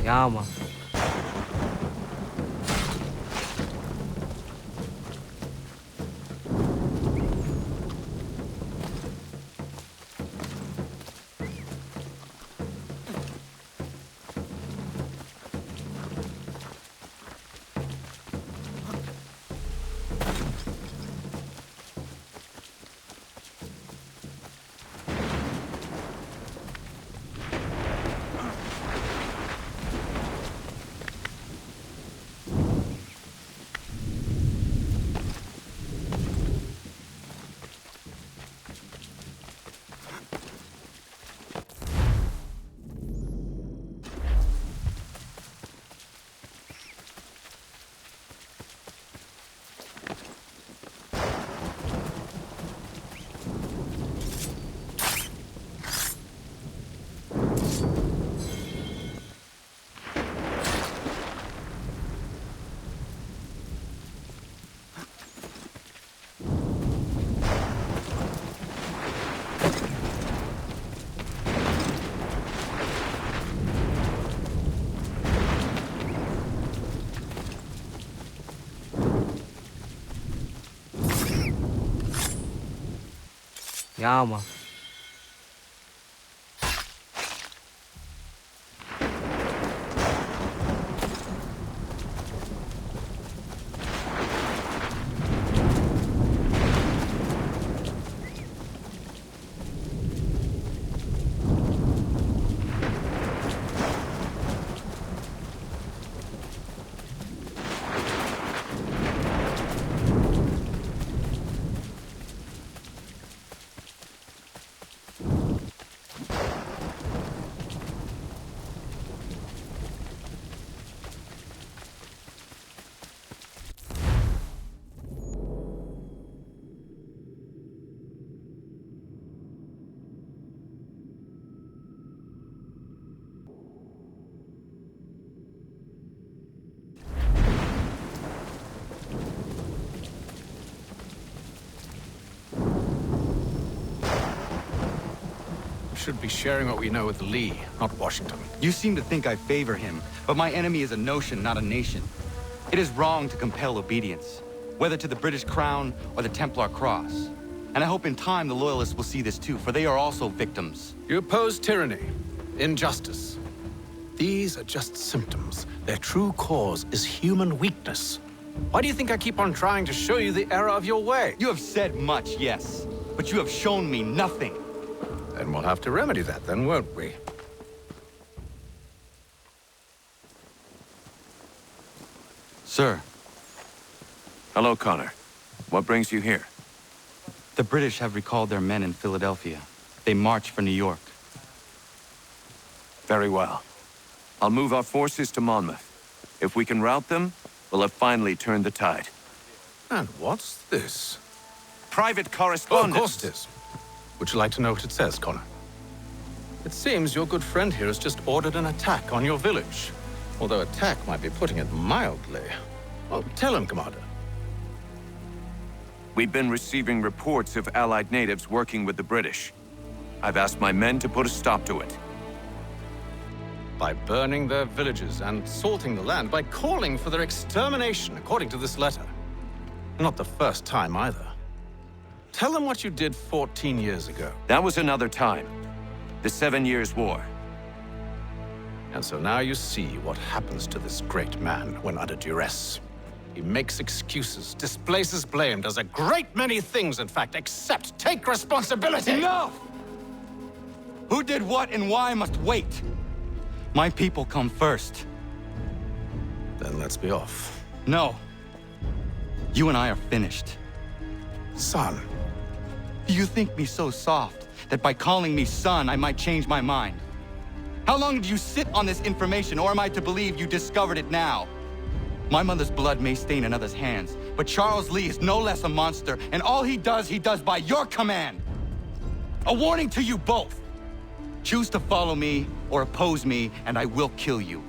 Ja, Mann. Yeah, man. Should be sharing what we know with Lee, not Washington. You seem to think I favor him, but my enemy is a notion, not a nation. It is wrong to compel obedience, whether to the British Crown or the Templar Cross. And I hope in time the Loyalists will see this too, for they are also victims. You oppose tyranny, injustice. These are just symptoms. Their true cause is human weakness. Why do you think I keep on trying to show you the error of your way? You have said much, yes, but you have shown me nothing. Then we'll have to remedy that then, won't we? Sir. Hello, Connor. What brings you here? The British have recalled their men in Philadelphia. They march for New York. Very well. I'll move our forces to Monmouth. If we can rout them, we'll have finally turned the tide. And what's this? Private correspondence. Oh, of course it is. Would you like to know what it says, Connor? It seems your good friend here has just ordered an attack on your village. Although attack might be putting it mildly. Well, tell him, Commander. We've been receiving reports of Allied natives working with the British. I've asked my men to put a stop to it. By burning their villages and salting the land, by calling for their extermination, according to this letter. Not the first time either. Tell them what you did 14 years ago. That was another time. The 7 Years' War. And so now you see what happens to this great man when under duress. He makes excuses, displaces blame, does a great many things, in fact, except take responsibility! Enough! Who did what and why must wait. My people come first. Then let's be off. No. You and I are finished. Son. Do you think me so soft that by calling me son, I might change my mind? How long did you sit on this information, or am I to believe you discovered it now? My mother's blood may stain another's hands, but Charles Lee is no less a monster, and all he does by your command. A warning to you both. Choose to follow me or oppose me, and I will kill you.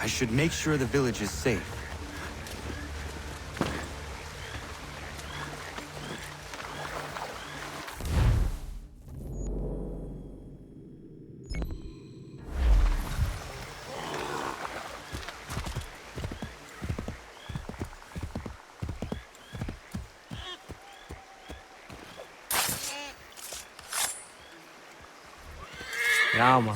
I should make sure the village is safe. Yeah, man.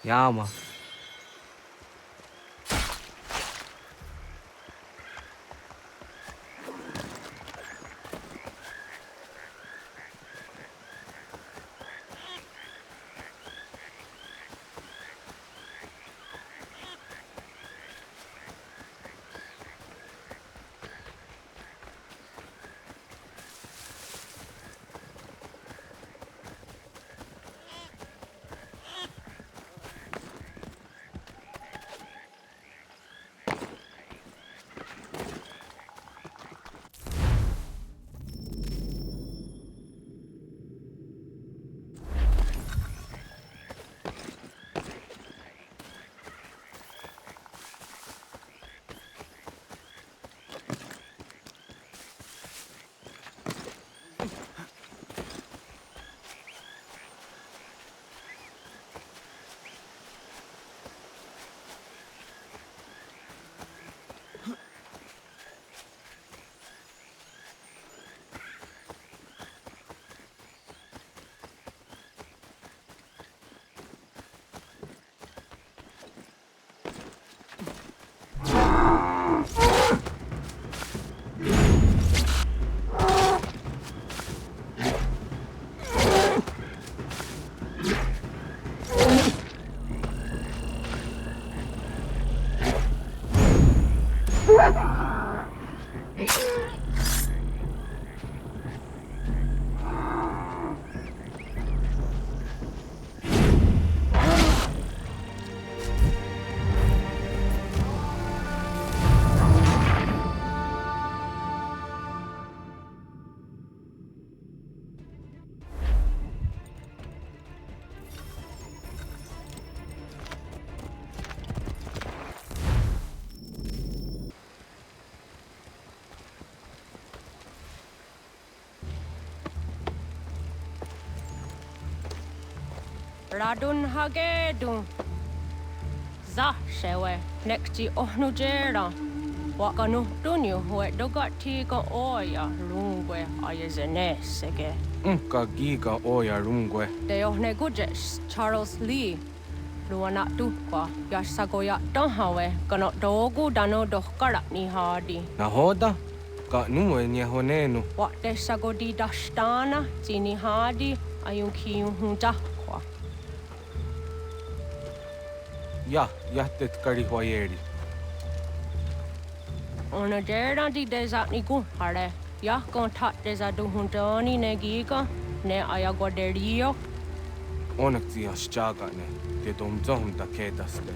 Yeah, man. Radun hagedun. Za shewe nekti ohnujera. Wakanu dunyu hue dogati ka oya rungwe ayezene sege. Ka giga oya rungwe. De ohne gujes Charles Lee. Luana tukwa yasagoya donhawe kano dogu dano dohkara ni hadi. Nahoda? Ka numwe nye honenu. Wat de sagodi dashtana zini hadi ayun kiyun hunta. Ja, jättet kari hoyeri. Ona jera di desa ni ku hare. Ya kon tat desa du huntoni ne giga ne ayagoderio. Onak tia shchagane. Te domzom da kedaste.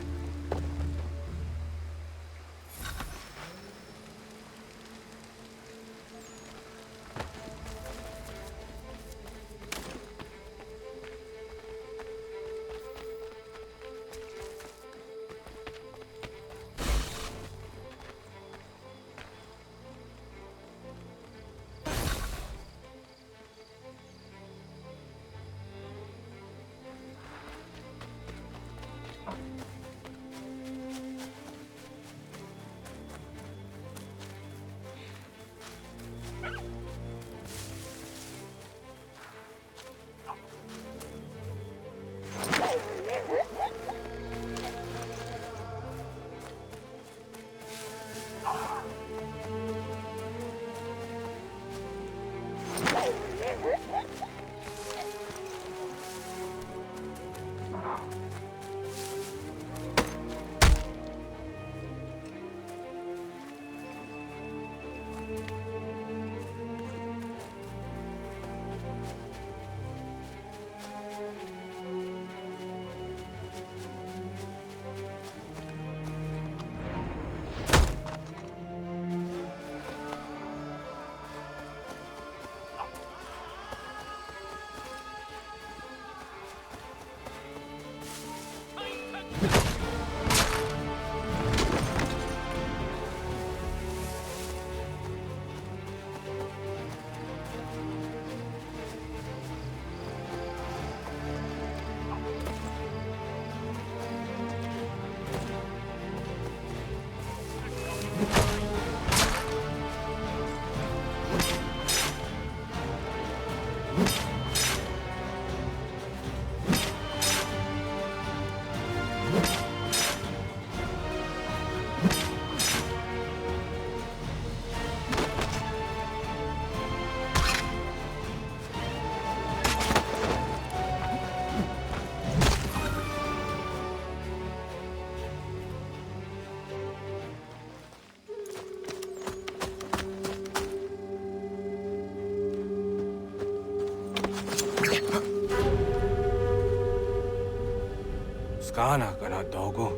Skana kana dogo.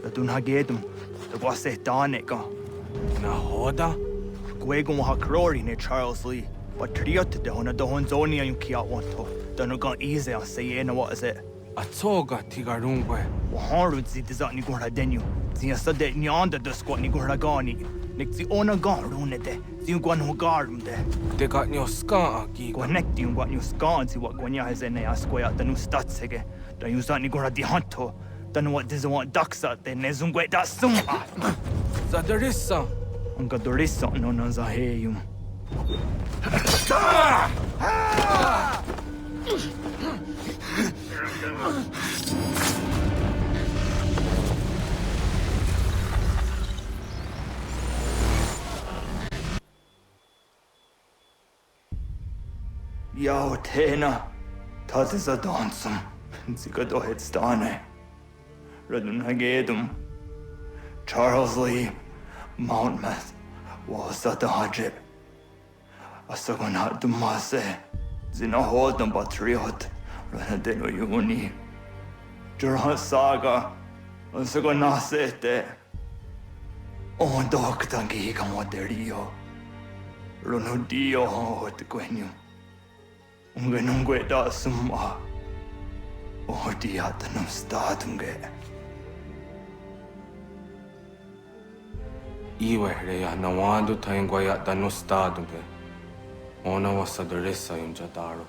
Ladun hagedum, the wase danica. Na hoda? Gwego ha crori ne Charles Lee. But triot de hona dohon zoni ayun kia wanto. Danugan easy on say na what is it? Atoga tigarungwe. Waharu zi dizat ni gura denu. Zia sade ni anda the squat ni gura gani. Nik zi ona garune de. Zi gwan ho garum de. De got nyo ska aki. Gwanek di gwan nyo ska zi what gwanya has ene asquaya the nu statsege. Da you zat ni gura di hanto. Danu what diz want daksa de ne zungwe da suma. Zadarissa. Unga dorissa no na zaheyum. Yao tena, das ist a dansum. Zika do headstane. Radun hagedum. Charles Lee, Mountmouth, was at the hajib. Asagonat dumase. Zina hodam patriot. Ranadeno yuni. Jurhan saga. Asagonasete. On doktangi kamoterio. Runudio hot quenu. Ungenungue da summa. Odiatanum statunge. Iwe reya nawando taingwaya dano stadunge. Ona wasadarissa yun jadaro.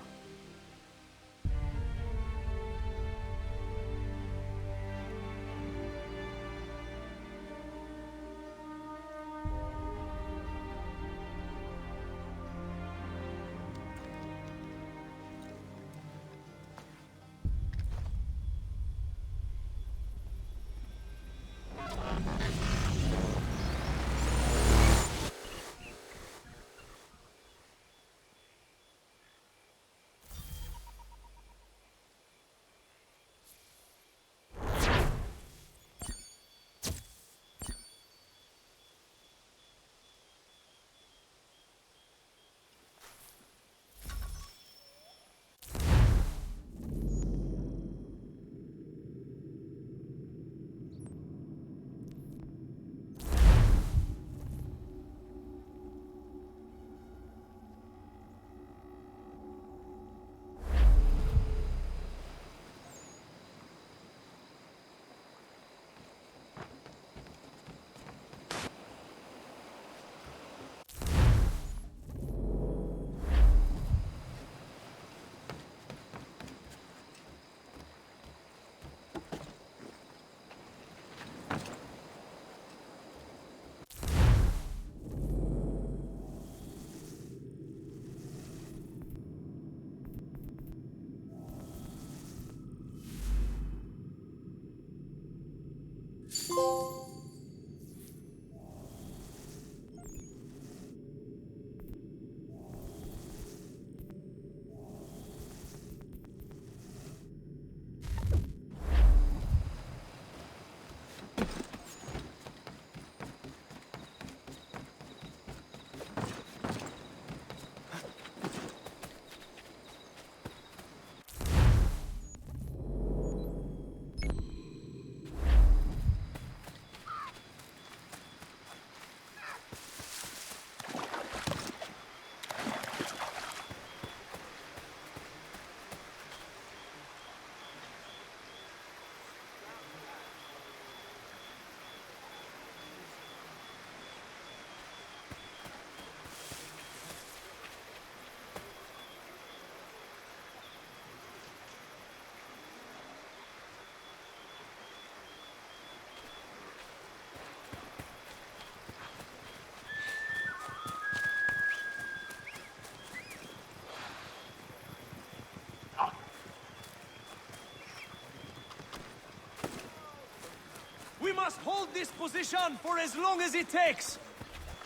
must hold this position for as long as it takes.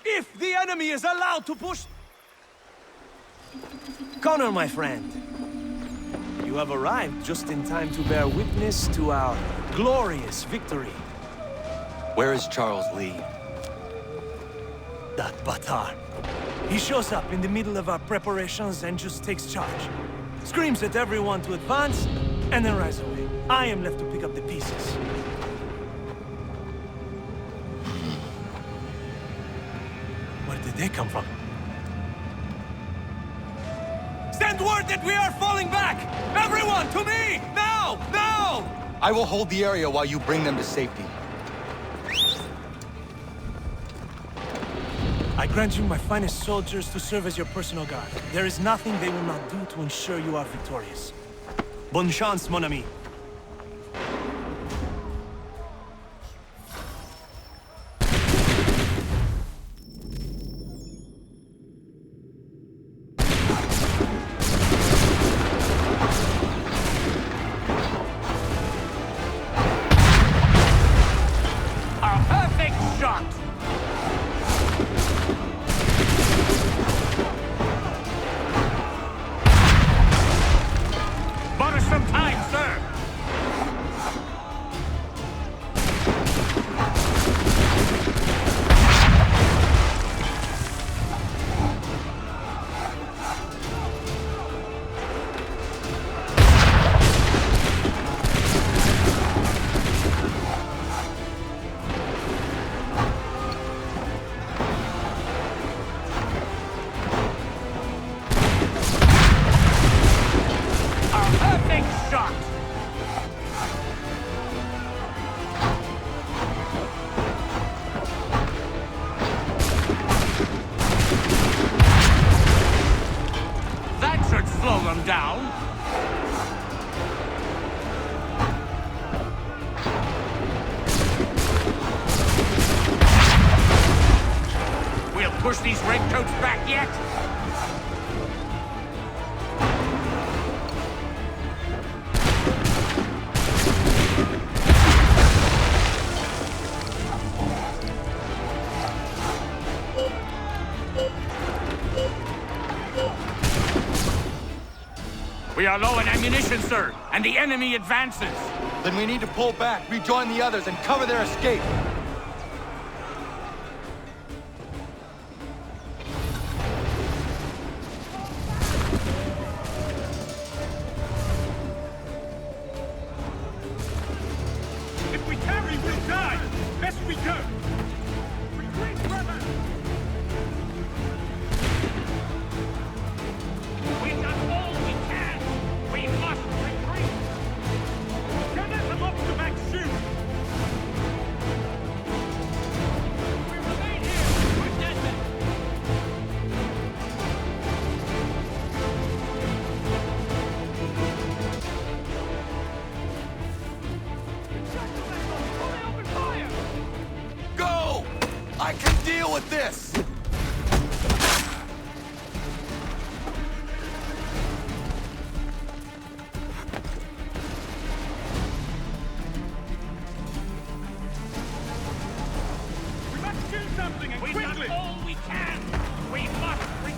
If the enemy is allowed to push... Connor, my friend. You have arrived just in time to bear witness to our glorious victory. Where is Charles Lee? That Batar. He shows up in the middle of our preparations and just takes charge. Screams at everyone to advance, and then rides away. I am left to pick up the pieces. Where did they come from? Send word that we are falling back! Everyone, to me! Now! Now! I will hold the area while you bring them to safety. I grant you my finest soldiers to serve as your personal guard. There is nothing they will not do to ensure you are victorious. Bonne chance, mon ami. A perfect shot! Bought us some time, sir! Down. We'll push these redcoats back yet. We are low on ammunition, sir, and the enemy advances. Then we need to pull back, rejoin the others, and cover their escape. If we tarry, we'll die! Best we go! Retreat, brother! We've done all we can! We must retreat! Don't let them off the back soon! We remain here! We're dead men! Go! I can deal with this! We must do something, and We've quickly! done all we can! We must retreat!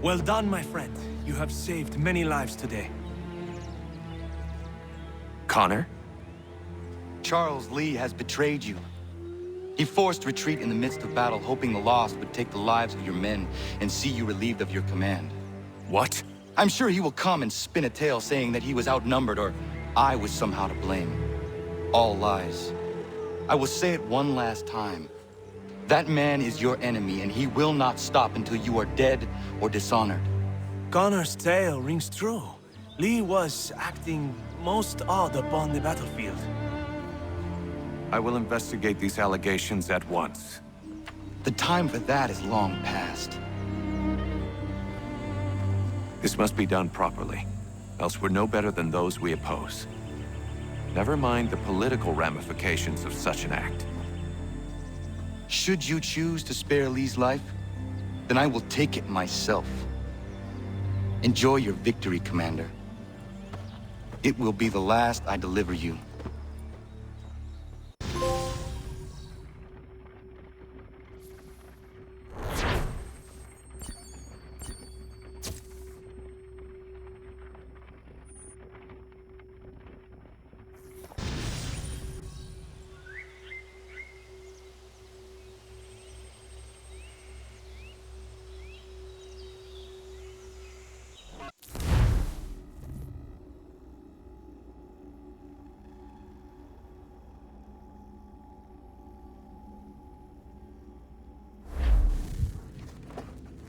Well done, my friend. You have saved many lives today. Connor? Charles Lee has betrayed you. He forced retreat in the midst of battle, hoping the loss would take the lives of your men and see you relieved of your command. What? I'm sure he will come and spin a tale saying that he was outnumbered or I was somehow to blame. All lies. I will say it one last time. That man is your enemy, and he will not stop until you are dead or dishonored. Connor's tale rings true. Lee was acting most odd upon the battlefield. I will investigate these allegations at once. The time for that is long past. This must be done properly, else we're no better than those we oppose. Never mind the political ramifications of such an act. Should you choose to spare Lee's life, then I will take it myself. Enjoy your victory, Commander. It will be the last I deliver you.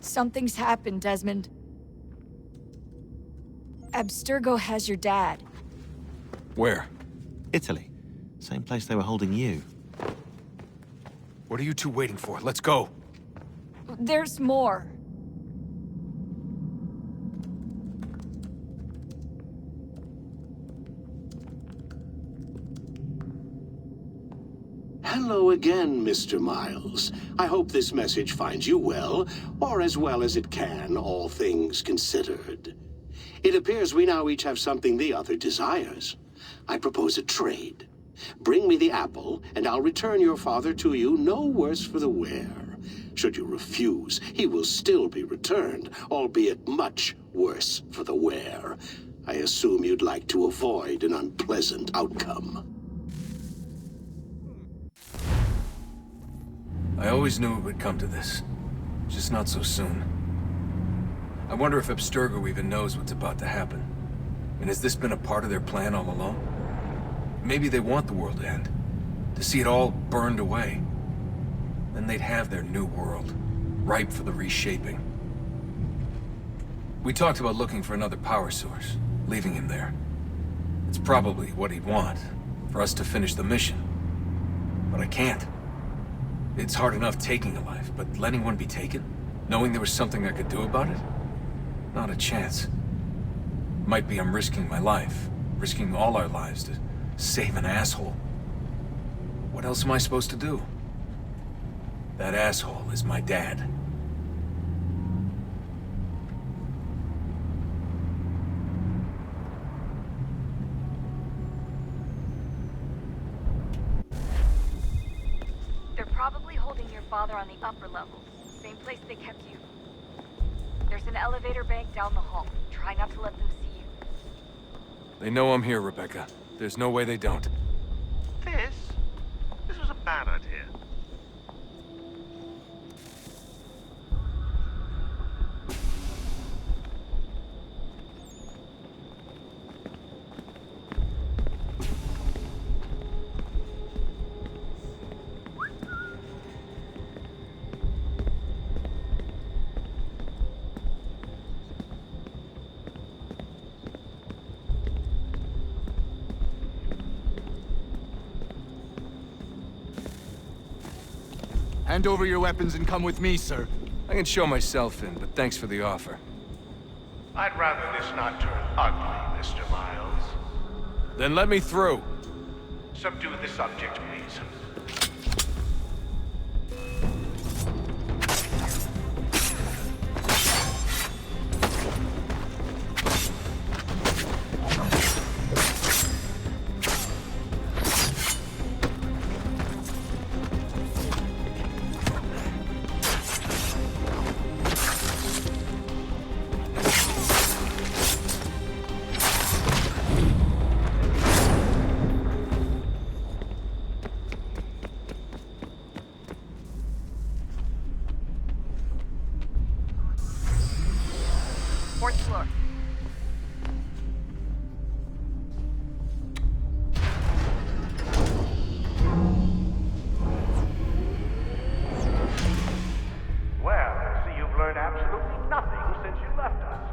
Something's happened, Desmond. Abstergo has your dad. Where? Italy. Same place they were holding you. What are you two waiting for? Let's go. There's more. Hello again, Mr. Miles. I hope this message finds you well, or as well as it can, all things considered. It appears we now each have something the other desires. I propose a trade. Bring me the apple, and I'll return your father to you no worse for the wear. Should you refuse, he will still be returned, albeit much worse for the wear. I assume you'd like to avoid an unpleasant outcome. I always knew it would come to this. Just not so soon. I wonder if Abstergo even knows what's about to happen. And has this been a part of their plan all along? Maybe they want the world to end. To see it all burned away. Then they'd have their new world, ripe for the reshaping. We talked about looking for another power source, leaving him there. It's probably what he'd want, for us to finish the mission. But I can't. It's hard enough taking a life, but letting one be taken? Knowing there was something I could do about it? Not a chance. Might be I'm risking my life, risking all our lives to save an asshole. What else am I supposed to do? That asshole is my dad. They're probably holding your father on the upper levels. Same place they kept you. There's an elevator bank down the hall. Try not to let them see you. They know I'm here, Rebecca. There's no way they don't. This was a bad idea. Hand over your weapons and come with me, sir. I can show myself in, but thanks for the offer. I'd rather this not turn ugly, Mr. Miles. Then let me through. Subdue the subject, please. Fourth floor. Well, I see you've learned absolutely nothing since you left us.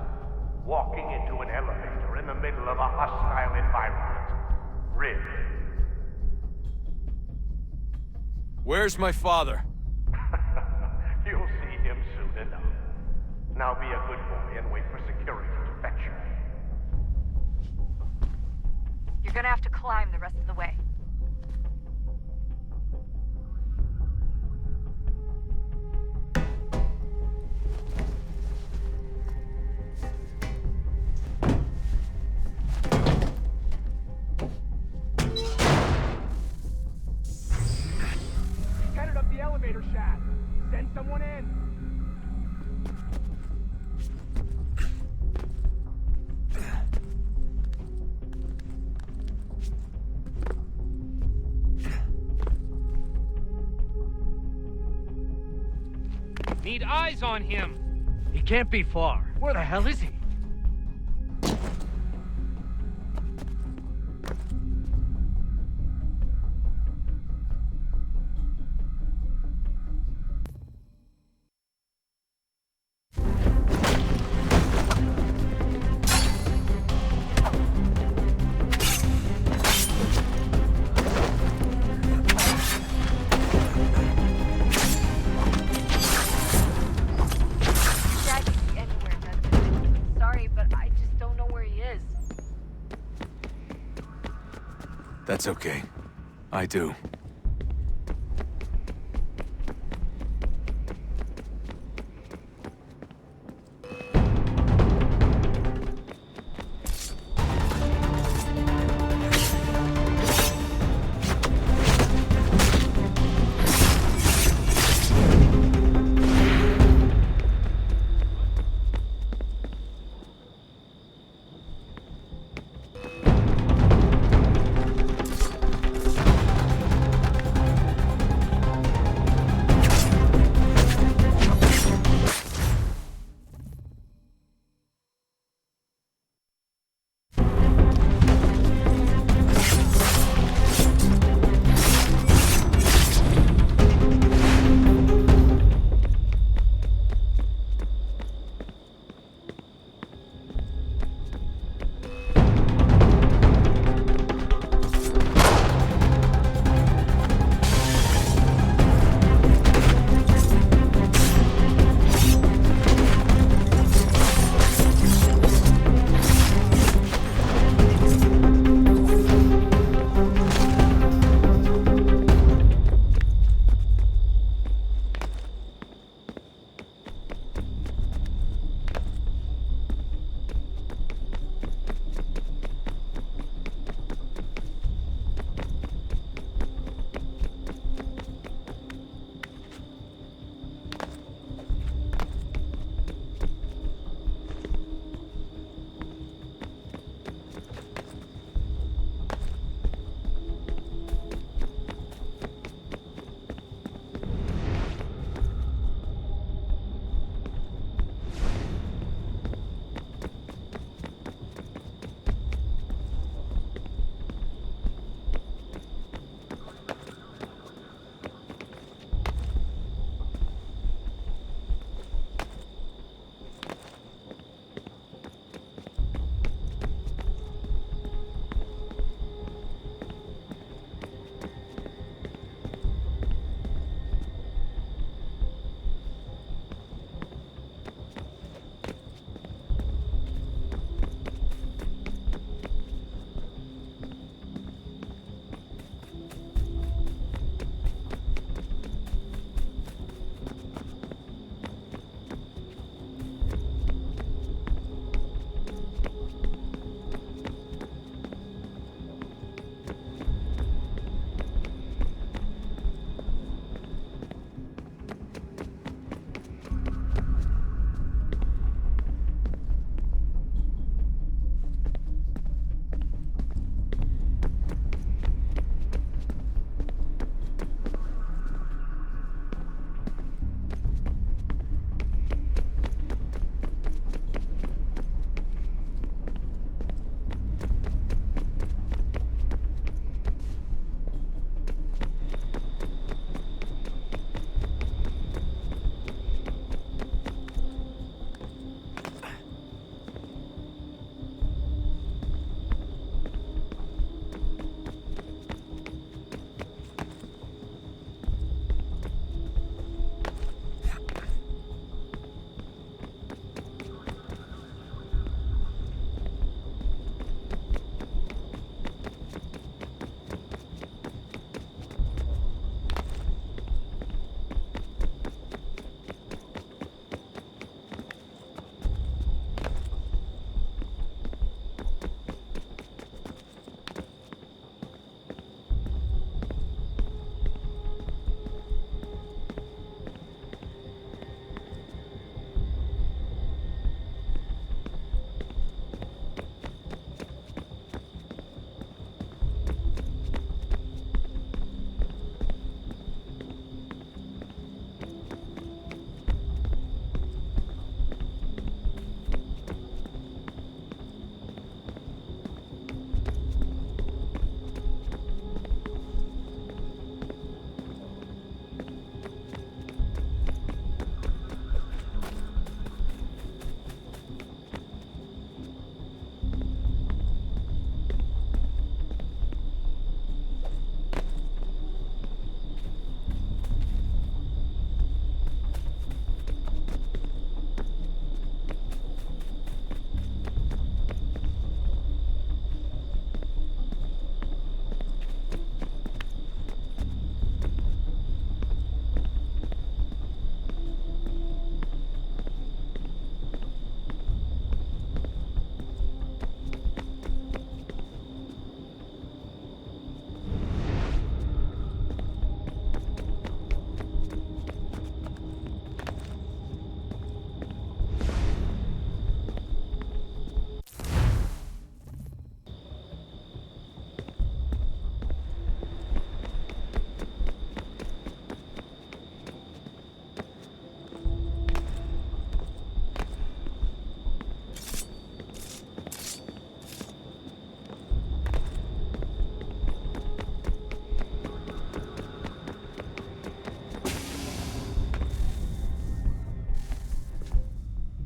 Walking into an elevator in the middle of a hostile environment. Really? Where's my father? enough. Now be a good boy and wait for security to fetch you. You're gonna have to climb the rest of the way. Headed up the elevator shaft. Send someone in. Need eyes on him. He can't be far. Where the hell is he? That's okay. I do.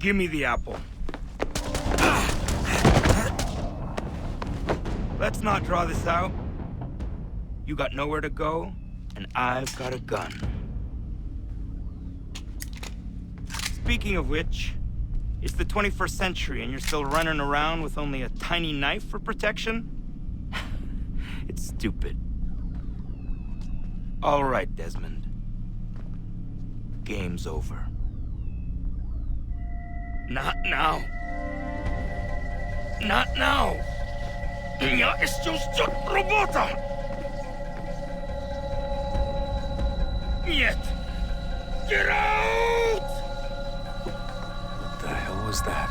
Give me the apple. Let's not draw this out. You got nowhere to go, and I've got a gun. Speaking of which, it's the 21st century and you're still running around with only a tiny knife for protection? It's stupid. All right, Desmond. Game's over. Not now. Not now. Я еще ждет работа. Нет. Get out! What the hell was that?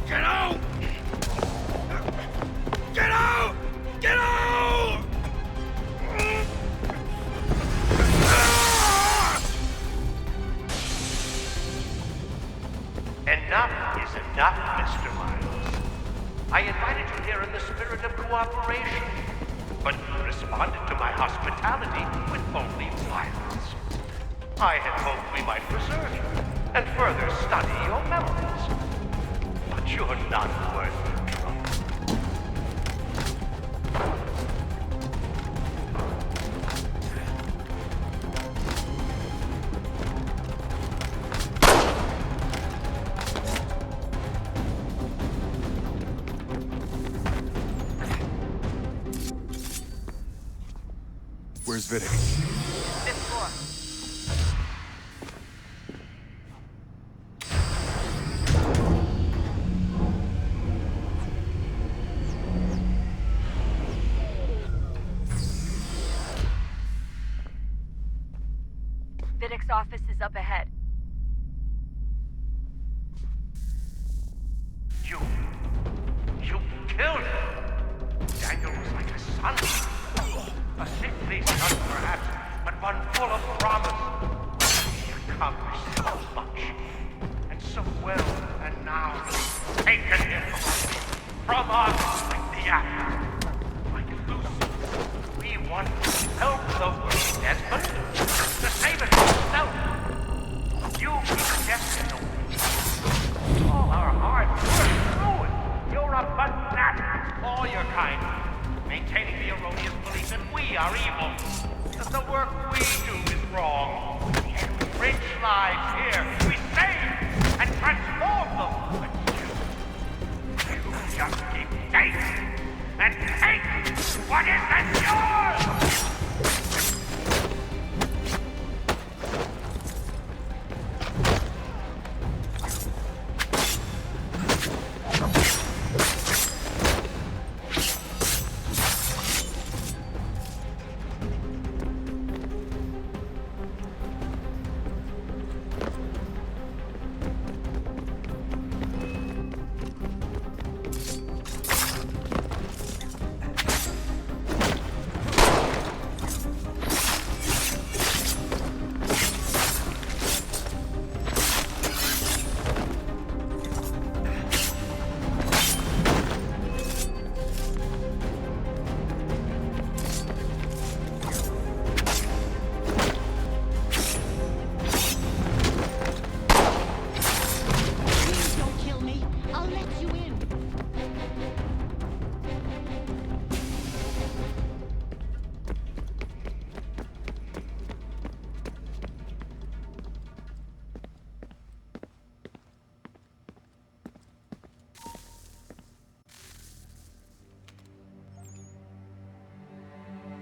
Get out! Get out! Get out! Enough is enough, Mr. Miles. I invited you here in the spirit of cooperation, but you responded to my hospitality with only violence. I had hoped we might preserve you and further study your memories. But you're not worth the trouble. Where's Vidic? Fifth floor. Vidic's office is up ahead. You killed him. Daniel was like a son. A sickly son, perhaps, but one full of promise. He accomplished so much, and so well, and now taken him from us like the apple. Like Lucy, we want to help the world, Desmond, to save it yourself. You keep death in the way. All our hard work ruined. You're a fanatic, all your kind. Maintaining the erroneous belief that we are evil, that the work we do is wrong. We enrich lives here, we save and transform them. But you just keep taking and take what isn't yours!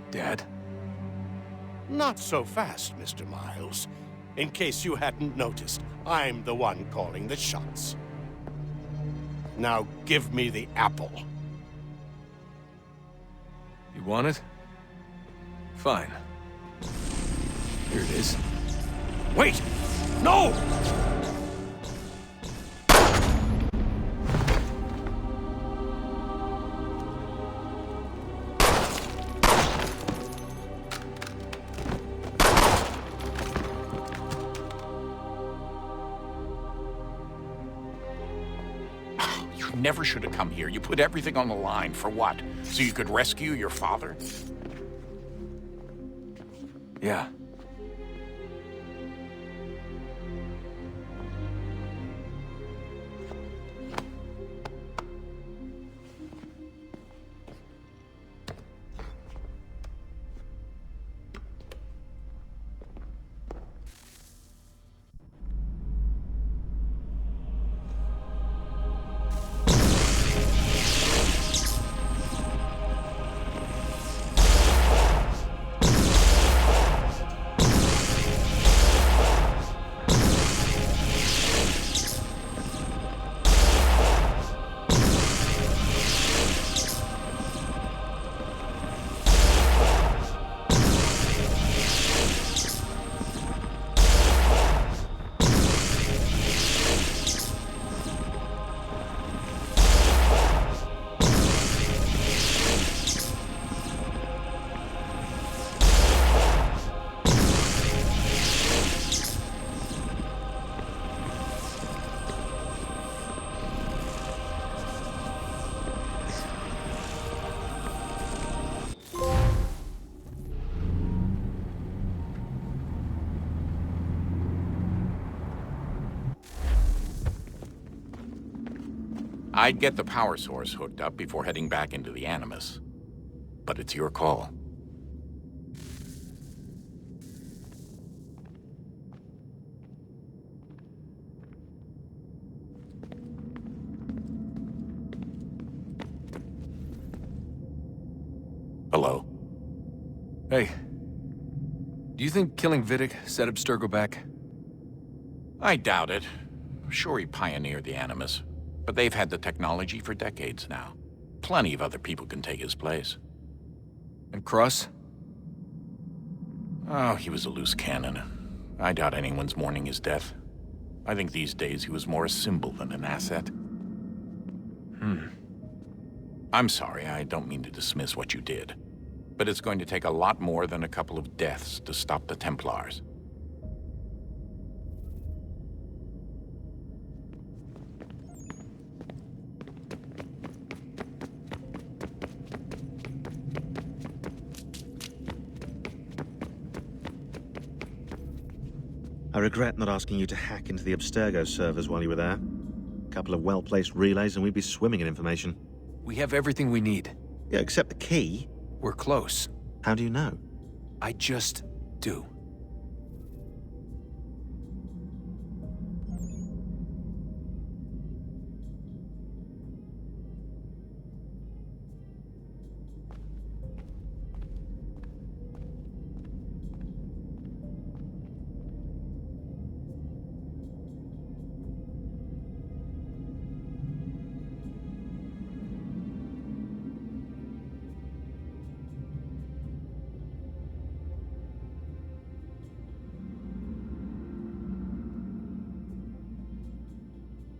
Dad? Not so fast, Mr. Miles. In case you hadn't noticed, I'm the one calling the shots. Now give me the apple. You want it? Fine. Here it is. Wait! No! You never should have come here. You put everything on the line. For what? So you could rescue your father? Yeah. I'd get the power source hooked up before heading back into the Animus. But it's your call. Hello? Hey. Do you think killing Vidic set Abstergo back? I doubt it. Sure, he pioneered the Animus, but they've had the technology for decades now. Plenty of other people can take his place. And Cross? Oh, he was a loose cannon. I doubt anyone's mourning his death. I think these days he was more a symbol than an asset. I'm sorry, I don't mean to dismiss what you did. But it's going to take a lot more than a couple of deaths to stop the Templars. I regret not asking you to hack into the Abstergo servers while you were there. A couple of well-placed relays and we'd be swimming in information. We have everything we need. Yeah, except the key. We're close. How do you know? I just do.